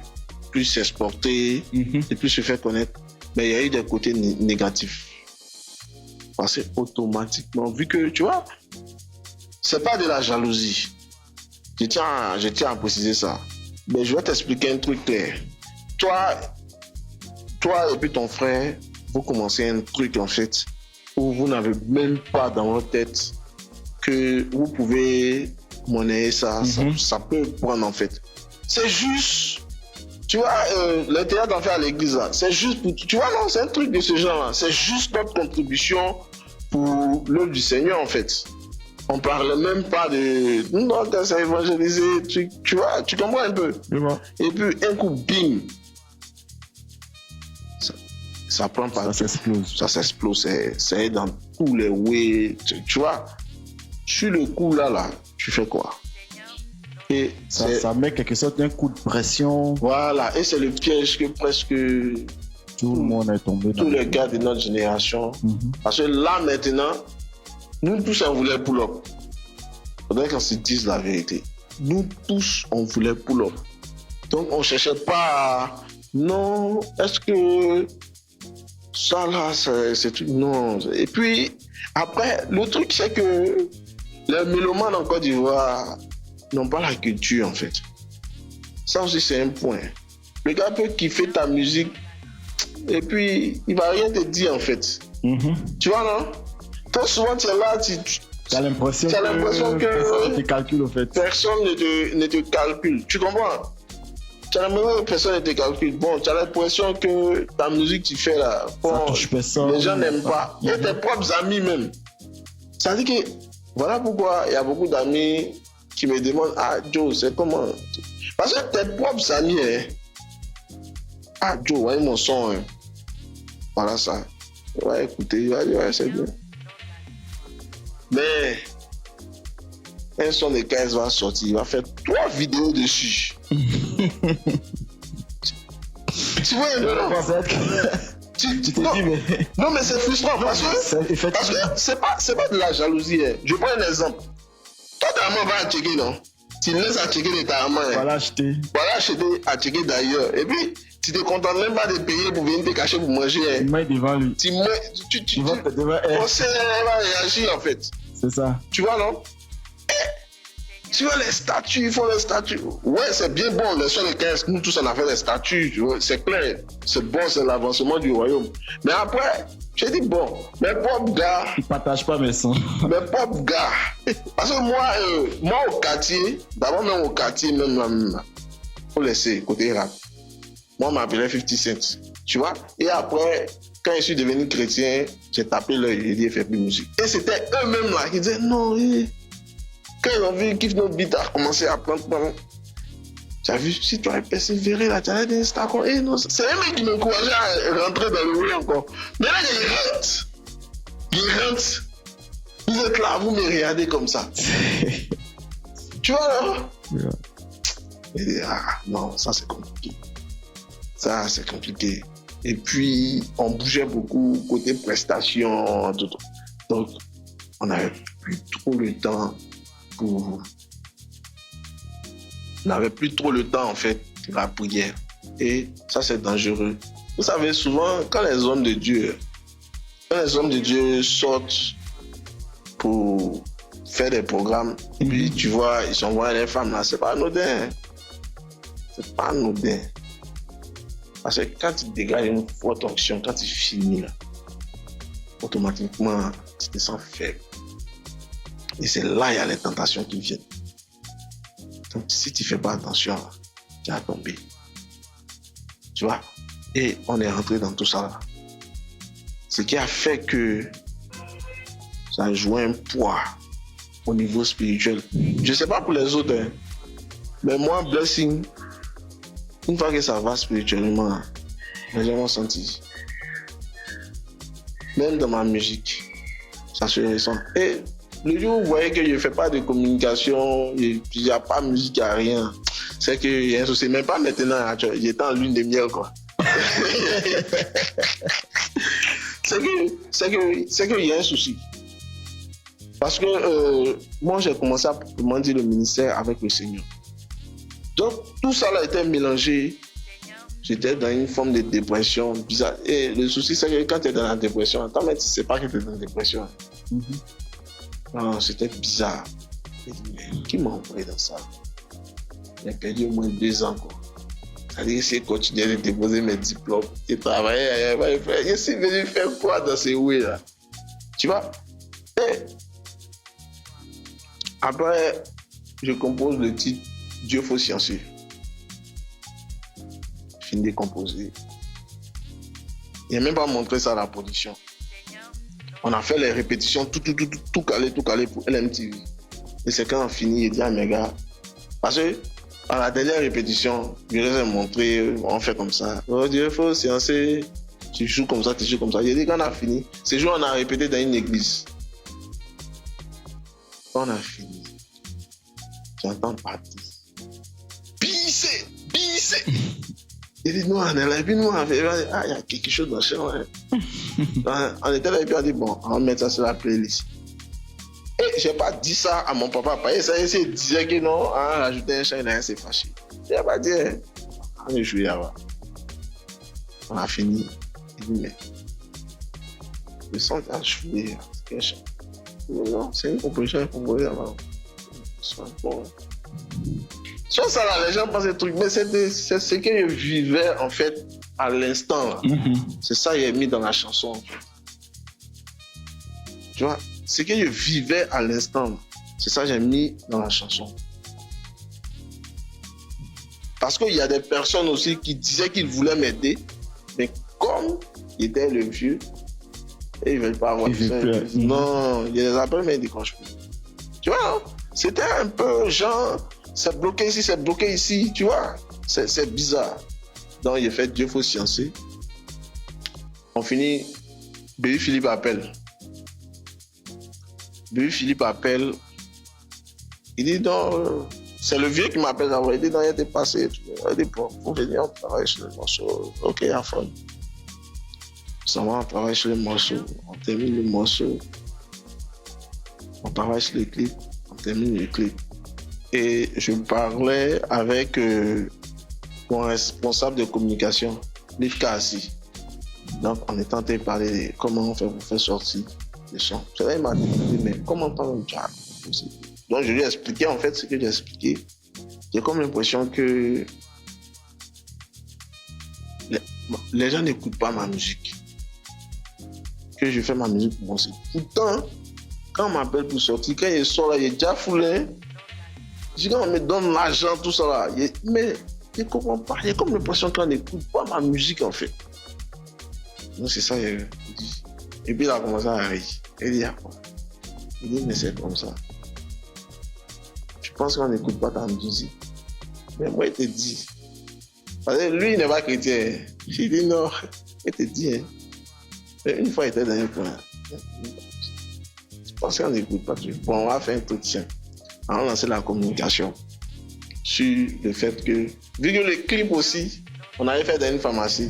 B: plus s'exporter, de plus se faire connaître. Mais il y a eu des côtés négatifs. Parce que automatiquement, vu que, tu vois, c'est pas de la jalousie. Je tiens à préciser ça. Mais je vais t'expliquer un truc clair. Toi et puis ton frère, vous commencez un truc en fait où vous n'avez même pas dans votre tête que vous pouvez monnayer ça. Ça peut prendre en fait. C'est juste, tu vois, l'intérêt d'en faire à l'église là, c'est juste pour, tu vois, non, c'est un truc de ce genre là. C'est juste notre contribution pour l'œuvre du Seigneur en fait. On parle même pas de non, quand ça évangélisé, tu vois, tu comprends un peu. Et puis un coup, bim, ça prend pas. Ça s'explose. C'est dans tous les ways. Tu vois, sur le coup là, tu fais quoi? Et
A: ça met quelque sorte un coup de pression.
B: Voilà, et c'est le piège que presque
A: tout le monde est tombé dans.
B: Tous les gars de notre génération. Parce que là maintenant, nous tous on voulait pull-up. Faudrait qu'on se dise la vérité. Nous tous on voulait pull-up. Donc on cherchait pas à... Non, est-ce que ça là c'est tout? Non. Et puis après, le truc c'est que les mélomanes en Côte d'Ivoire n'ont pas la culture en fait. Ça aussi c'est un point. Le gars peut kiffer ta musique et puis il va rien te dire en fait. Tu vois non? Toi souvent tu es là, tu
A: as l'impression que personne ne te calcule en fait.
B: Personne ne te calcule. Tu comprends? Tu as l'impression que personne ne te calcule. Bon, tu as l'impression que ta musique tu fais là, bon,
A: ça touche personne.
B: Les gens n'aiment pas. Et tes propres amis même. Ça veut dire que voilà pourquoi il y a beaucoup d'amis qui me demandent, ah Joe, c'est comment? Parce que tes propres amis, ah Joe, voyez mon son, voilà ça. Ouais, écoutez, ouais, c'est bien. Mais un son de 15 va sortir, il va faire 3 vidéos dessus. Tu vois,
A: tu te dis, mais...
B: Non, mais c'est frustrant parce que c'est pas de la jalousie. Je prends un exemple. Toi, ta maman va à checker, non? Tu laisses à checker de ta maman.
A: Voilà acheter
B: à checker d'ailleurs. Et puis, tu te contentes même pas de payer pour venir te cacher pour manger.
A: Tu mets devant lui.
B: Tu va réagir en fait.
A: C'est ça.
B: Tu vois, non? Tu vois les statues, ils font les statues. Ouais, c'est bien bon, les soins de 15, nous tous on a fait des statues, tu vois, c'est clair. C'est bon, c'est l'avancement du royaume. Mais après, j'ai dit bon, mes propres gars.
A: Ils ne partagent pas mes sons.
B: Mes propres gars. Parce que moi au quartier, d'abord même au quartier, même, faut laisser côté rap. Moi, on m'appelait 50 Cent. Tu vois? Et après, quand je suis devenu chrétien, j'ai tapé l'œil, j'ai dit, il fait plus musique. Et c'était eux-mêmes là qui disaient, non, quand ils ont vu Kiff No Beat a commencé à prendre, tu as vu, si tu avais persévéré là, tu avais des stars, non, c'est un mec qui m'encourageait à rentrer dans le bruit encore. Mais là, ils rentrent. Vous êtes là, vous me regardez comme ça. Tu vois là?
A: Yeah.
B: Et, non, ça c'est compliqué. Ça c'est compliqué. Et puis, on bougeait beaucoup côté prestations, tout. Donc, on n'avait plus trop le temps on n'avait plus trop le temps en fait pour la prière et ça c'est dangereux. Vous savez souvent quand les hommes de Dieu sortent pour faire des programmes et puis tu vois ils s'envoient les femmes là, c'est pas anodin. Parce que quand tu dégages une forte onction, quand tu finis là, automatiquement tu te sens faible. Et c'est là il y a les tentations qui viennent. Donc si tu ne fais pas attention, tu vas tomber. Tu vois? Et on est rentré dans tout ça là. Ce qui a fait que ça a joué un poids au niveau spirituel. Je ne sais pas pour les autres, mais moi, Blessing, une fois que ça va spirituellement, Les gens m'ont senti. Même dans ma musique, ça se ressent. Et le jour où vous voyez que je ne fais pas de communication, il n'y a pas de musique, il n'y a rien, c'est qu'il y a un souci. Même pas maintenant, j'étais en lune de miel, quoi. c'est qu'il y a un souci. Parce que moi, j'ai commencé à demander le ministère avec le Seigneur. Donc, tout ça là était mélangé. J'étais dans une forme de dépression bizarre. Et le souci, c'est que quand tu es dans la dépression, toi, tu ne sais pas que tu es dans la dépression. Non, c'était bizarre. Je dis, mais qui m'a envoyé dans ça? J'ai perdu au moins 2 ans, quoi. C'est-à-dire que j'ai continué de déposer mes diplômes et travailler. Je suis venu faire quoi dans ces roues là? Tu vois? Et après, je compose le titre Dieu faut sciencer. Je finis de composer. Il n'a même pas montré ça à la production. On a fait les répétitions, tout calé pour LMTV. Et c'est quand on finit, il dit à mes gars, parce que à la dernière répétition, je les ai montré, on fait comme ça. Oh Dieu faut sciencer. Tu joues comme ça, tu joues comme ça. J'ai dit quand on a fini, ce jour on a répété dans une église. Quand on a fini, j'entends partir. Bissé. Il dit, nous, on est là, et puis nous, on fait, ah, il y a quelque chose dans le champ. On était là, et puis on dit, bon, on va mettre ça sur la playlist. Et je n'ai pas dit ça à mon papa, parce que ça, il disait que non, on a rajouté un chant, il s'est fâché. Je n'ai pas dit, on est joué là-bas. On a fini. Il dit, mais, le son a joué, c'est quel chant? Non, c'est une composition composée là-bas. Bon. Sur ça là, les gens pensent des trucs, mais c'est ce que je vivais en fait à l'instant là. C'est ça que j'ai mis dans la chanson en fait. Tu vois, ce que je vivais à l'instant, c'est ça que j'ai mis dans la chanson. Parce qu'il y a des personnes aussi qui disaient qu'ils voulaient m'aider, mais comme il était le vieux, et ils ne veulent pas avoir ça. Non, il y a des appels, mais ils ne décrochent plus. Tu vois, c'était un peu genre, c'est bloqué ici, tu vois. C'est bizarre. Donc, il a fait Dieu faut sciencer. On finit, Béu Philippe appelle. Il dit non, c'est le vieux qui m'appelle d'abord. Il dit non, il était passé. Il dit bon, faut venir, on travaille sur le morceau. Ok, à fond. Ça va, on travaille sur le morceau. On termine le morceau. On travaille sur le clip. On termine le clip. Et je parlais avec mon responsable de communication, Liv Kassi. Donc, on est en train de parler de comment on fait pour faire sortir le son. C'est là, il m'a dit, mais comment on fait Donc, je lui ai expliqué en fait ce que j'ai expliqué. J'ai comme l'impression que les gens n'écoutent pas ma musique. Que je fais ma musique pour moi aussi. Pourtant, quand on m'appelle pour sortir, quand il sort là, il est déjà foulé. Quand on me donne l'argent, tout ça là, mais je ne comprends pas. Il y a comme l'impression qu'on n'écoute pas ma musique en fait. Donc c'est ça, il dit. Et puis il a commencé à rire. Il dit, il dit, mais c'est comme ça. Je pense qu'on n'écoute pas ta musique. Mais moi, il te dit. Parce que lui, il n'est pas chrétien. Il dit non, il te dit. Hein. Mais une fois, il était dans un point. Je pense qu'on n'écoute pas tout. Bon, on va faire un truc tien. On a lancé la communication sur le fait que, vu que le clip aussi, on avait fait dans une pharmacie.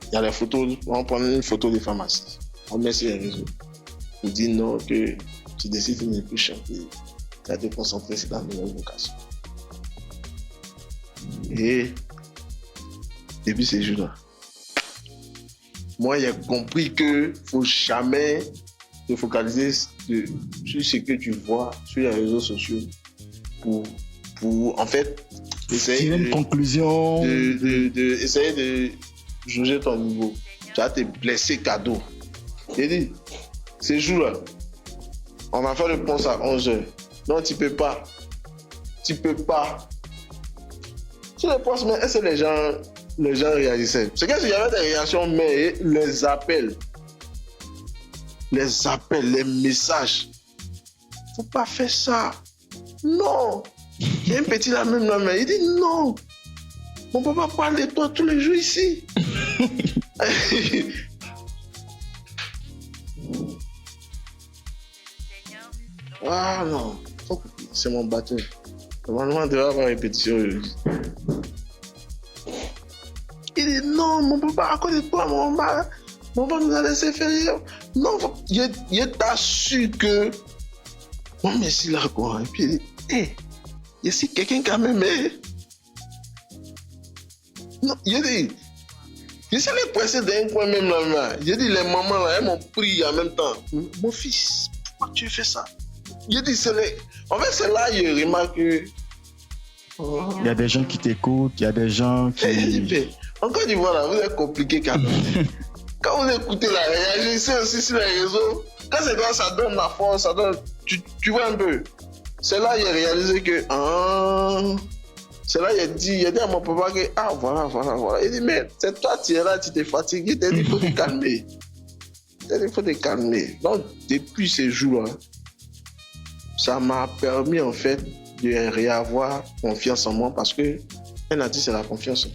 B: Il y a les photos, on prend une photo des pharmacies. On met sur les réseaux. On dit non, que tu décides de ne plus chanter. Tu vas te concentrer sur ta nouvelle vocation. Et depuis ces jours-là, moi, j'ai compris qu'il ne faut jamais te focaliser sur ce que tu vois sur les réseaux sociaux pour en fait, essayer essayer de juger ton niveau. Tu vas te blesser cadeau. J'ai dit, ces jours-là, on va faire le ponce à 11h. Non, tu peux pas. Tu le penses, mais est-ce que les gens réagissaient? C'est que s'il y avait des réactions, mais les appels, les messages. Faut pas faire ça. Non. Il y a un petit là même là, mais il dit non. mon papa parle de toi tous les jours ici. Ah non, c'est mon bateau. Normalement, il devrait avoir répétition. Il dit non, mon papa, à cause de toi, mon papa nous a laissé faire. Non, il t'a su que. Bon, mais si là, quoi. Et puis il dit, hé, il y a si quelqu'un qui a même. Non, il dit, je suis allé presser d'un coin même là. J'ai dit, les mamans là, elles m'ont pris en même temps. Mon fils, pourquoi tu fais ça? J'ai dit, en fait, c'est là que je remarque que.
A: Il y a des gens qui t'écoutent, il y a des gens qui.
B: En Côte d'Ivoire, là, vous êtes compliqué quand même. Quand vous écoutez la réagissez aussi sur les réseaux. Quand c'est comme ça donne la force, ça donne. Tu vois un peu. C'est là qu'il a réalisé que. C'est là qu'il a dit à mon papa que. Ah, voilà. Il dit, mais c'est toi, tu es là, tu t'es fatigué. Il faut te calmer. Il faut te calmer. Donc, depuis ces jours-là, ça m'a permis en fait de réavoir confiance en moi parce que un artiste, c'est la confiance.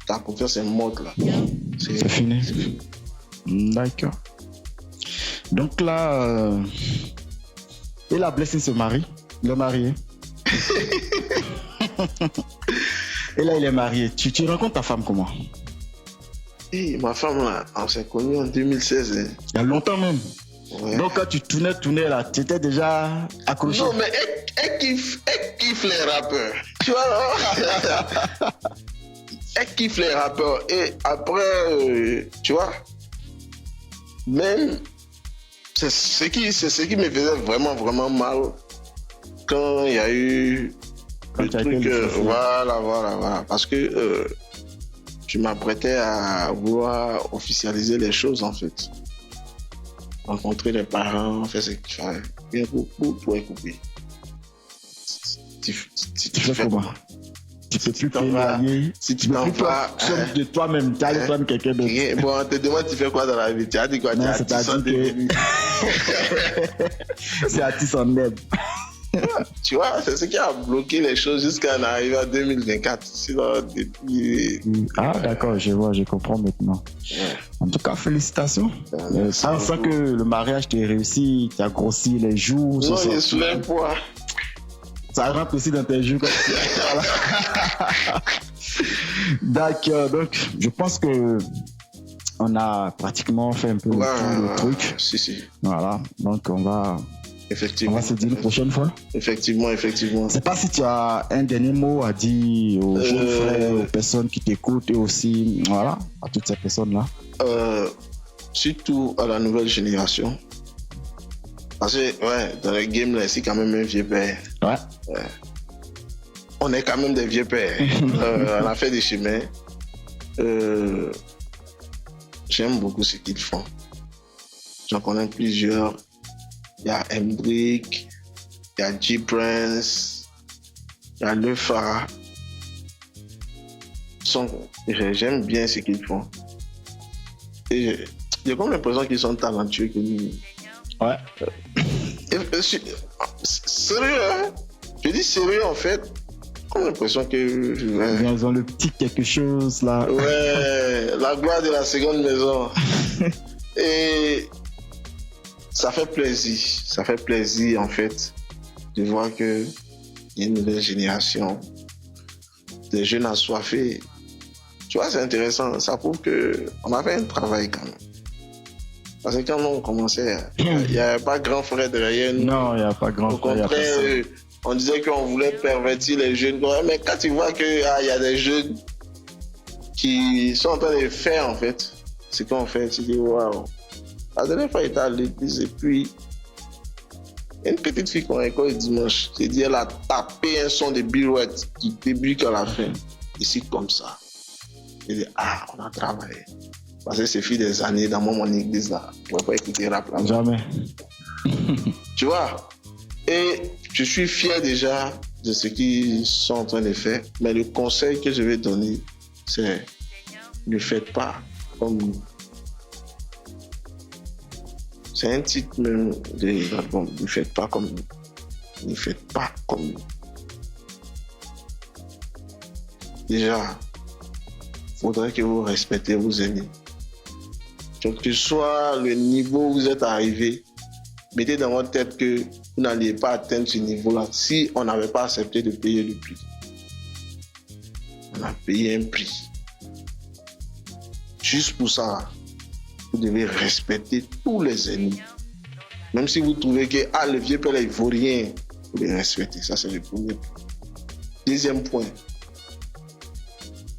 B: Ta confiance est morte là.
A: C'est fini. D'accord. Donc là, et la Blessing se marie. Il est marié. Et là, il est marié. Tu rencontres ta femme comment?
B: Et ma femme là, on s'est connus en 2016. Hein.
A: Il y a longtemps même.
B: Ouais.
A: Donc quand tu tournais là, tu étais déjà accroché.
B: Non, mais elle kiffe les rappeurs. Tu vois, elle kiffe les rappeurs. Et après, tu vois, même, c'est ce qui me faisait vraiment mal quand il y a eu le truc. Voilà. Parce que je m'apprêtais à vouloir officialiser les choses en fait. Rencontrer les parents, faire ce qu'il fallait. Bien pour écouter. Tu fais comment?
A: Tu peux plus témoigner.
B: Si tu t'en vas
A: de toi-même, tu as le de quelqu'un d'autre.
B: Bon, on te demande tu fais quoi dans la vie? Tu as dit quoi?
A: Non, c'est-à-dire que c'est artiste en herbe.
B: Tu vois, c'est ce qui a bloqué les choses jusqu'à arriver à 2024. Sinon, depuis.
A: Ah, d'accord, je vois, je comprends maintenant. Ouais. En tout cas, félicitations. Ça sent que le mariage t'a réussi, tu as grossi les jours.
B: Non, il est sous un poids.
A: Ça rentre aussi dans tes jours. D'accord, donc je pense que on a pratiquement fait un peu le truc.
B: Si.
A: Voilà, donc on va se dire une prochaine fois.
B: Effectivement.
A: Je ne sais pas si tu as un dernier mot à dire aux jeunes frères, aux personnes qui t'écoutent et aussi, voilà, à toutes ces personnes-là.
B: Surtout à la nouvelle génération. Parce que, dans le game, là, c'est quand même un vieux père. Ouais. On est quand même des vieux pères. On a fait des chemins. J'aime beaucoup ce qu'ils font. J'en connais plusieurs. Il y a Hendrik, il y a G-Prince, il y a Le Farah. J'aime bien ce qu'ils font. Et j'ai comme l'impression qu'ils sont talentueux que nous.
A: Ouais.
B: Sérieux, hein? Je dis sérieux en fait. J'ai comme l'impression que.
A: Ils ont le petit quelque chose là.
B: Ouais, la gloire de la seconde maison. Et ça fait plaisir en fait de voir que il y a une nouvelle génération, des jeunes assoiffés. Tu vois, c'est intéressant. Ça prouve qu'on a fait un travail quand même. Parce que quand on commençait, il n'y avait pas grand frère derrière nous.
A: Non, il n'y a pas grand frère.
B: Au contraire, on disait qu'on voulait pervertir les jeunes. Mais quand tu vois qu'il y a des jeunes qui sont en train de faire en fait ce qu'on fait, tu dis waouh. La dernière fois, il était à l'église et puis il y a une petite fille qu'on a école dimanche. J'ai dit, elle a tapé un son de Birouette du début qu'à la fin. Ici, comme ça. J'ai dit, on a travaillé. Parce que c'est fait des années dans mon église là. Je ne vais pas écouter rap là.
A: Jamais.
B: Tu vois? Et je suis fier déjà de ce qu'ils sont en train de faire. Mais le conseil que je vais donner, c'est ne faites pas comme nous. C'est un titre même de l'album. Ne faites pas comme nous. Ne faites pas comme nous. déjà, il faudrait que vous respectez vos aînés. Quel que soit le niveau où vous êtes arrivé, mettez dans votre tête que vous n'alliez pas atteindre ce niveau-là si on n'avait pas accepté de payer le prix. On a payé un prix. Juste pour ça, vous devez respecter tous les ennemis. Même si vous trouvez que le vieux père, il ne vaut rien, vous les respectez. Ça, c'est le premier point. Deuxième point,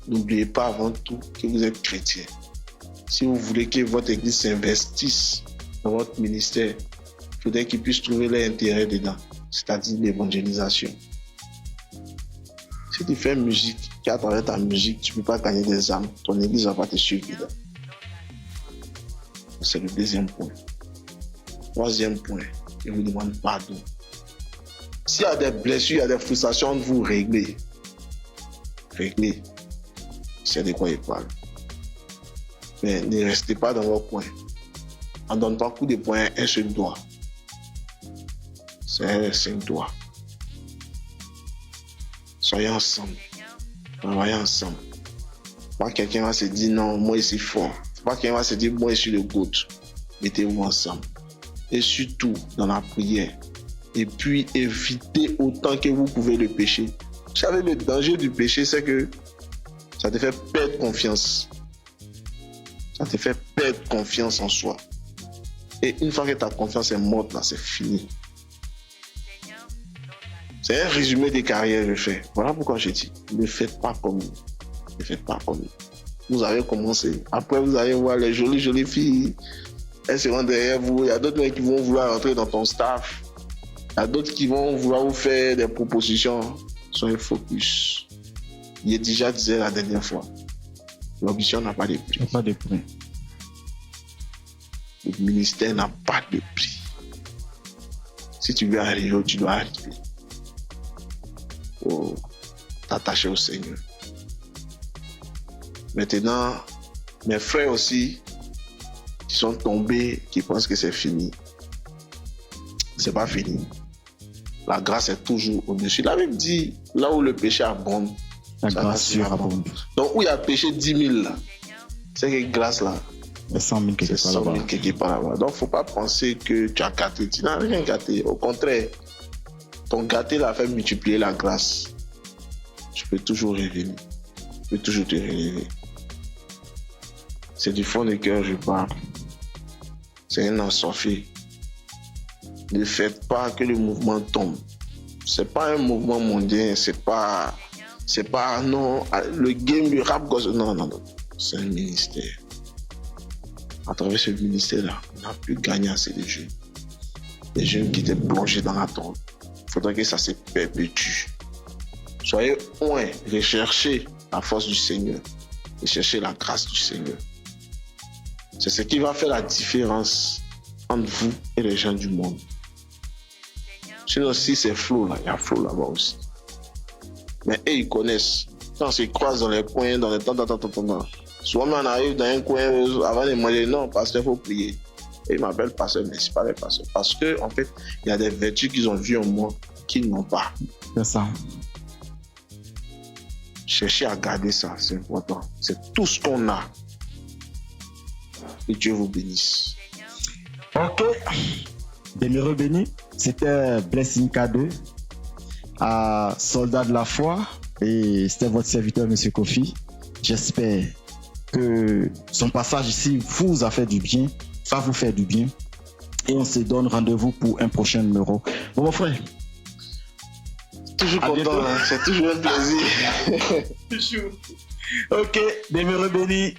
B: n'oubliez pas avant tout que vous êtes chrétien. Si vous voulez que votre église s'investisse dans votre ministère, il faudrait qu'ils puissent trouver leur intérêt dedans, c'est-à-dire l'évangélisation. Si tu fais musique, qu'à travers ta musique, tu ne peux pas gagner des âmes, ton église ne va pas te suivre dedans. C'est le deuxième point. Troisième point, je vous demande pardon. S'il y a des blessures, il y a des frustrations, vous réglez. Réglez. C'est de quoi il parle. Mais ne restez pas dans vos coins. On ne donne pas coup de poing à un seul doigt. C'est 5 doigts. Soyez ensemble. Travaillez ensemble. Pas quelqu'un va se dire non, moi je suis fort. Pas quelqu'un va se dire moi je suis le GOAT. Mettez-vous ensemble. Et surtout dans la prière. Et puis évitez autant que vous pouvez le péché. Vous savez, le danger du péché, c'est que ça te fait perdre confiance. Ça te fait perdre confiance en soi. Et une fois que ta confiance est morte, là, c'est fini. C'est un résumé des carrières que je fais. Voilà pourquoi je dis, ne faites pas comme nous. Ne faites pas comme nous. Vous avez commencé. Après, vous allez voir les jolies filles. Elles seront derrière vous. Il y a d'autres mecs qui vont vouloir entrer dans ton staff. Il y a d'autres qui vont vouloir vous faire des propositions. Soyez focus. Il déjà disait la dernière fois. L'ambition n'a pas de prix.
A: Pas de prix.
B: Le ministère n'a pas de prix. Si tu veux arriver, tu dois arriver. Faut t'attacher au Seigneur. Maintenant, mes frères aussi, qui sont tombés, qui pensent que c'est fini. C'est pas fini. La grâce est toujours au-dessus. La Bible dit, là où le péché abonde,
A: la grâce surabonde.
B: Donc, où il y a péché 10 000, là, c'est que grâce là,
A: c'est 100 000
B: quelque part là-bas. Donc, il ne faut pas penser que tu as gâté. Tu n'as rien gâté. Au contraire, ton gâté l'a fait multiplier la grâce. Tu peux toujours revenir. Tu peux toujours te relever. C'est du fond du cœur, je parle. C'est un ensoffé. Ne faites pas que le mouvement tombe. Ce n'est pas un mouvement mondial. C'est pas non, le game du rap gosse. Non. C'est un ministère. À travers ce ministère-là, on a pu gagner assez de jeunes. Des jeunes qui étaient plongés dans la drogue. Il faudrait que ça se perpétue. Soyez recherchez la force du Seigneur. Recherchez la grâce du Seigneur. C'est ce qui va faire la différence entre vous et les gens du monde. Sinon, si c'est flou là, il y a flou là-bas aussi. Mais eux, ils connaissent. Quand on se croise dans les coins, dans les temps. Souvent, on arrive dans un coin avant de manger. Non, pasteur, il faut prier. Et ils m'appellent pasteur, mais c'est pas les pasteurs. Parce que, en fait, il y a des vertus qu'ils ont vues en moi qu'ils n'ont pas.
A: C'est ça.
B: Cherchez à garder ça, c'est important. C'est tout ce qu'on a. Et Dieu vous bénisse.
A: Ok. Demeurez bénis. C'était Blessing K2 à Soldat de la foi. Et c'était votre serviteur, M. Kofi. J'espère que son passage ici vous a fait du bien, va vous faire du bien. Et on se donne rendez-vous pour un prochain numéro. Bon, mon frère.
B: Toujours content, hein. C'est toujours un plaisir.
A: Toujours. Ok, demeurez bénis.